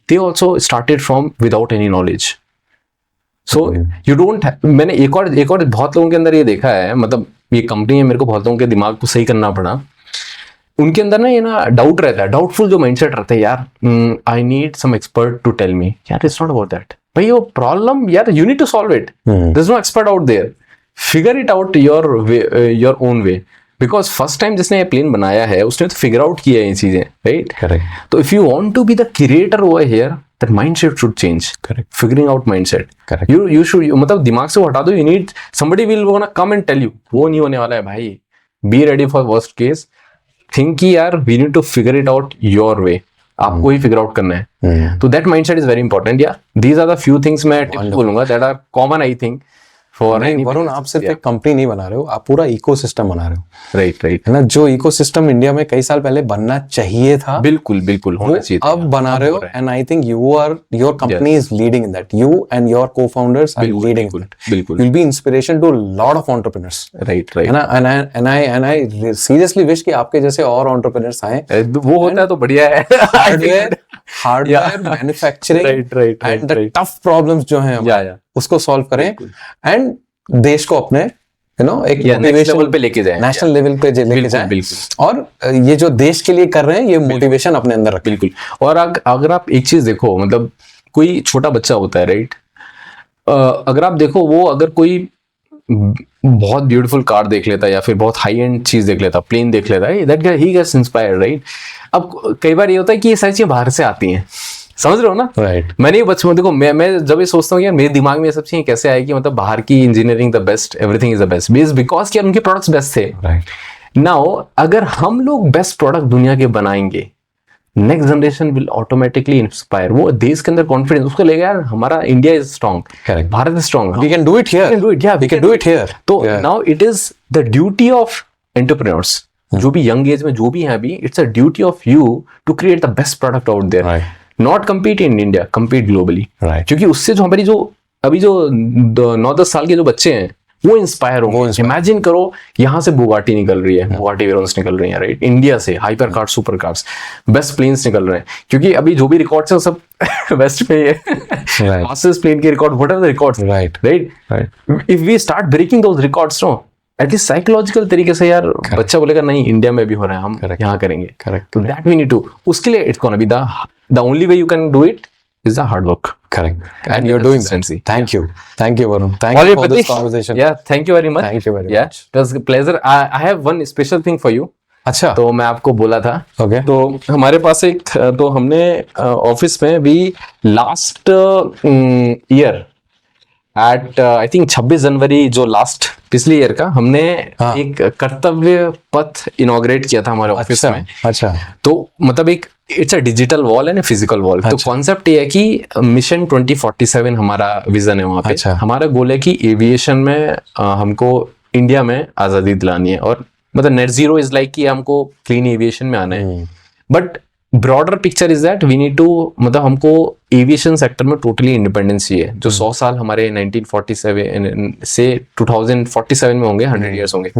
They also started from without any knowledge. So you don't have, मैंने एक और बहुत लोगों के अंदर ये देखा है, मतलब ये कंपनी है, मेरे को बहुत लोगों के दिमाग को सही करना पड़ा। उनके अंदर ना ये ना डाउट रहता है, डाउटफुल जो माइंडसेट रहता है, यार I need some expert to tell me, यार इट्स नॉट अबाउट दैट भाई, वो प्रॉब्लम यार you need to solve it, there is no expert out there, figure it out your own way, because first time जिसने ये plane बनाया है उसने तो फिगर आउट किया है ये चीजें, राइट। करेक्ट। तो if you want to be the creator over here, that mindset should change. Correct. Figuring out mindset, correct. You should, मतलब दिमाग से वो हटा दो, you need somebody will gonna come and tell you, वो नहीं होने वाला है भाई। Be ready for worst case, think कि यार we need to figure it out your way, आपको ही फिगर आउट करना है। तो that mindset is very important यार। These are the few things मैं टिप्स बोलूंगा that are common I think for. नहीं वरुण, आप सिर्फ एक कंपनी नहीं बना रहे हो, आप पूरा इकोसिस्टम बना रहे हो, राइट है ना। जो इकोसिस्टम इंडिया में कई साल पहले बनना चाहिए था, बिल्कुल होना चाहिए था, अब बना रहे हो। And I think your company is leading in that, you and your cofounders are leading in that. बिल्कुल will be inspiration to lot of entrepreneurs, right. है ना। एंड आई सीरियसली विश कि आपके जैसे और एंटरप्रेन्योर्स आए, वो होता है तो बढ़िया है। Hardware manufacturing and the tough problems जो हैं उसको सॉल्व करें, एंड देश को अपने एक नेक्स्ट लेवल पे लेके जाए, नेशनल लेवल पे लेके जाए, और ये जो देश के लिए कर रहे हैं ये मोटिवेशन अपने अंदर रखें। बिल्कुल। और अगर आप एक चीज देखो, मतलब कोई छोटा बच्चा होता है, राइट, अगर आप देखो वो अगर कोई बहुत ब्यूटीफुल कार देख लेता है या फिर बहुत हाई एंड चीज देख लेता, प्लेन देख लेता है, दैट ही गेट्स इंस्पायर्ड, राइट। अब कई बार ये होता है कि ये सारी चीजें बाहर से आती हैं, समझ रहे हो ना, राइट। मैंने बचपन देखो, मैं जब ये सोचता हूँ यार मेरे दिमाग में ये सब चीजें कैसे आए कि मतलब बाहर की engineering the best, everything is the best, because कि उनके प्रोडक्ट्स बेस्ट थे, राइट। नाउ अगर हम लोग बेस्ट प्रोडक्ट दुनिया के बनाएंगे, next generation will automatically inspire, वो देश के अंदर कॉन्फिडेंस उसको लेगा, यार हमारा India is strong, correct, Bharat is strong, we can do it here, we can do it here. तो now it is the duty of entrepreneurs, जो भी यंग एज में जो भी है अभी, it's a duty of you to create the best product out there, not compete in India, compete globally, right. क्योंकि उससे जो हमारी जो अभी जो 9-10 साल के जो बच्चे हैं वो इंस्पायर होंगे। इमेजिन करो यहाँ से बुगाटी निकल रही है, बुगाटी वेरोन्स निकल रही है, राइट, इंडिया से hyper cars, super cars, best planes निकल रहे हैं, क्योंकि अभी जो भी रिकॉर्ड्स हैं सब वेस्ट में ही है, फास्टेस्ट प्लेन के record, what are the records, right. If we start breaking those records, no at least psychological तरीके से यार बच्चा बोलेगा नहीं इंडिया में भी हो रहा है, हम यहाँ करेंगे, करेक्ट। तो दैट वी नीड टू, उसके लिए it's gonna be the only way you can do it is the hard work. Correct. And you're doing that. Thank you, Varun. Thank you for this conversation. Yeah, thank you very much. Thank you very much. Yeah, it was a pleasure. I have one special thing for you. अच्छा, तो मैं आपको बोला था, okay. तो हमारे पास एक, तो हमने ऑफिस में भी last year at I think 26 जनवरी जो लास्ट पिछले ईयर का, हमने एक कर्तव्य पथ इनॉग्रेट किया था हमारे ऑफिस में। अच्छा, तो मतलब एक it's a digital wall and physical wall. तो कॉन्सेप्ट ये है कि मिशन 2047 हमारा विजन है वहां पे। अच्छा। हमारा गोल है कि एविएशन में हमको इंडिया में आजादी दिलानी है, और मतलब नेट जीरो इज लाइक कि हमको क्लीन एविएशन में आना है, but broader picture is that we need to, मतलब हमको एविएशन सेक्टर में टोटली इंडिपेंडेंस चाहिए। जो 100 साल हमारे 1947 से 2047 में होंगे, 100 ईयर्स होंगे,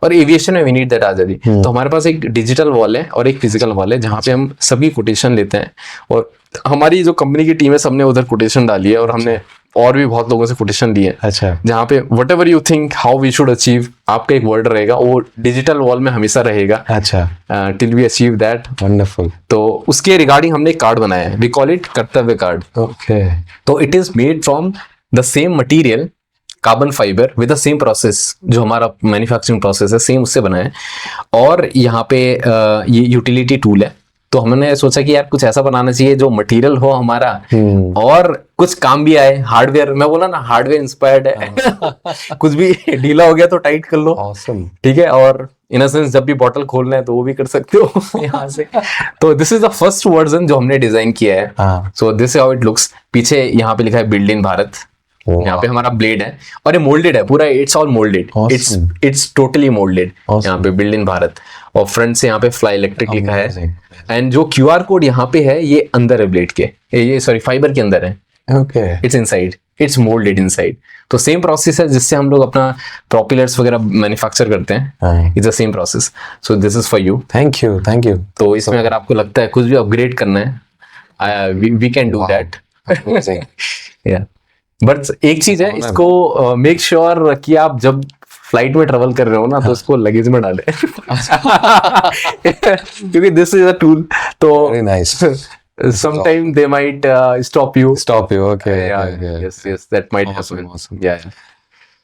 और एविएशन में वी नीड दैट आजादी। तो हमारे पास एक डिजिटल वॉल है और एक फिजिकल वॉल है, जहाँ पे हम सभी कोटेशन लेते हैं, और हमारी जो कंपनी की टीम है सबने उधर कोटेशन डाली है, और हमने और भी बहुत लोगों से कोटेशन लिए हैं, अच्छा जहाँ पे whatever you think how we should achieve, आपका एक वर्ड रहेगा, वो डिजिटल वॉल में हमेशा रहेगा अच्छा till we achieve that. Wonderful तो उसके रिगार्डिंग हमने एक कार्ड बनाया है, we call it Kartavya card. Okay तो it is made from the same material, carbon fibre with the same process, जो हमारा मैन्युफैक्चरिंग प्रोसेस है सेम उससे बना है। और यहाँ पे ये यूटिलिटी टूल है, तो हमने सोचा कि यार कुछ ऐसा बनाना चाहिए जो मटेरियल हो हमारा और कुछ काम भी आए। हार्डवेयर, मैं बोला ना हार्डवेयर इंस्पायर्ड है कुछ भी ढीला हो गया तो टाइट कर लो, ऑसम ठीक है। और इन अ सेंस जब भी बॉटल खोलना है तो वो भी कर सकते हो यहाँ से। तो this is the first version जो हमने डिजाइन किया है। हाँ। So this is how it looks. पीछे यहाँ पे लिखा है बिल्ड इन भारत, यहाँ पे हमारा ब्लेड है और ये मोल्डेड है पूरा, it's all moulded, Awesome. It's totally moulded. Awesome. यहाँ पे बिल्ड इन भारत और फ्रंट से यहाँ पे फ्लाई इलेक्ट्रिक लिखा है। Amazing. एंड जो क्यूआर कोड यहाँ पे है ये अंदर है ब्लेड के, ये सॉरी फाइबर के अंदर है, okay it's inside, it's moulded inside. तो सेम प्रोसेस है जिससे हम लोग अपना प्रोपेलर्स वगैरह मैन्युफैक्चर करते हैं, it's the same process. So this is for you. Thank you thank you. तो इसमें अगर आपको लगता है कुछ भी अपग्रेड करना है, वी कैन डू दैट। या बट एक चीज है, इसको मेक श्योर कि आप जब फ्लाइट में ट्रेवल कर रहे हो ना तो इसको लगेज में डालें क्योंकि दिस इज अ टूल, तो very nice. sometime they might stop you. Okay. Yes, that might happen. Awesome. Yeah.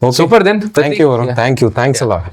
Okay. Super then. Thank you, Varun. Thank you. Thanks a lot.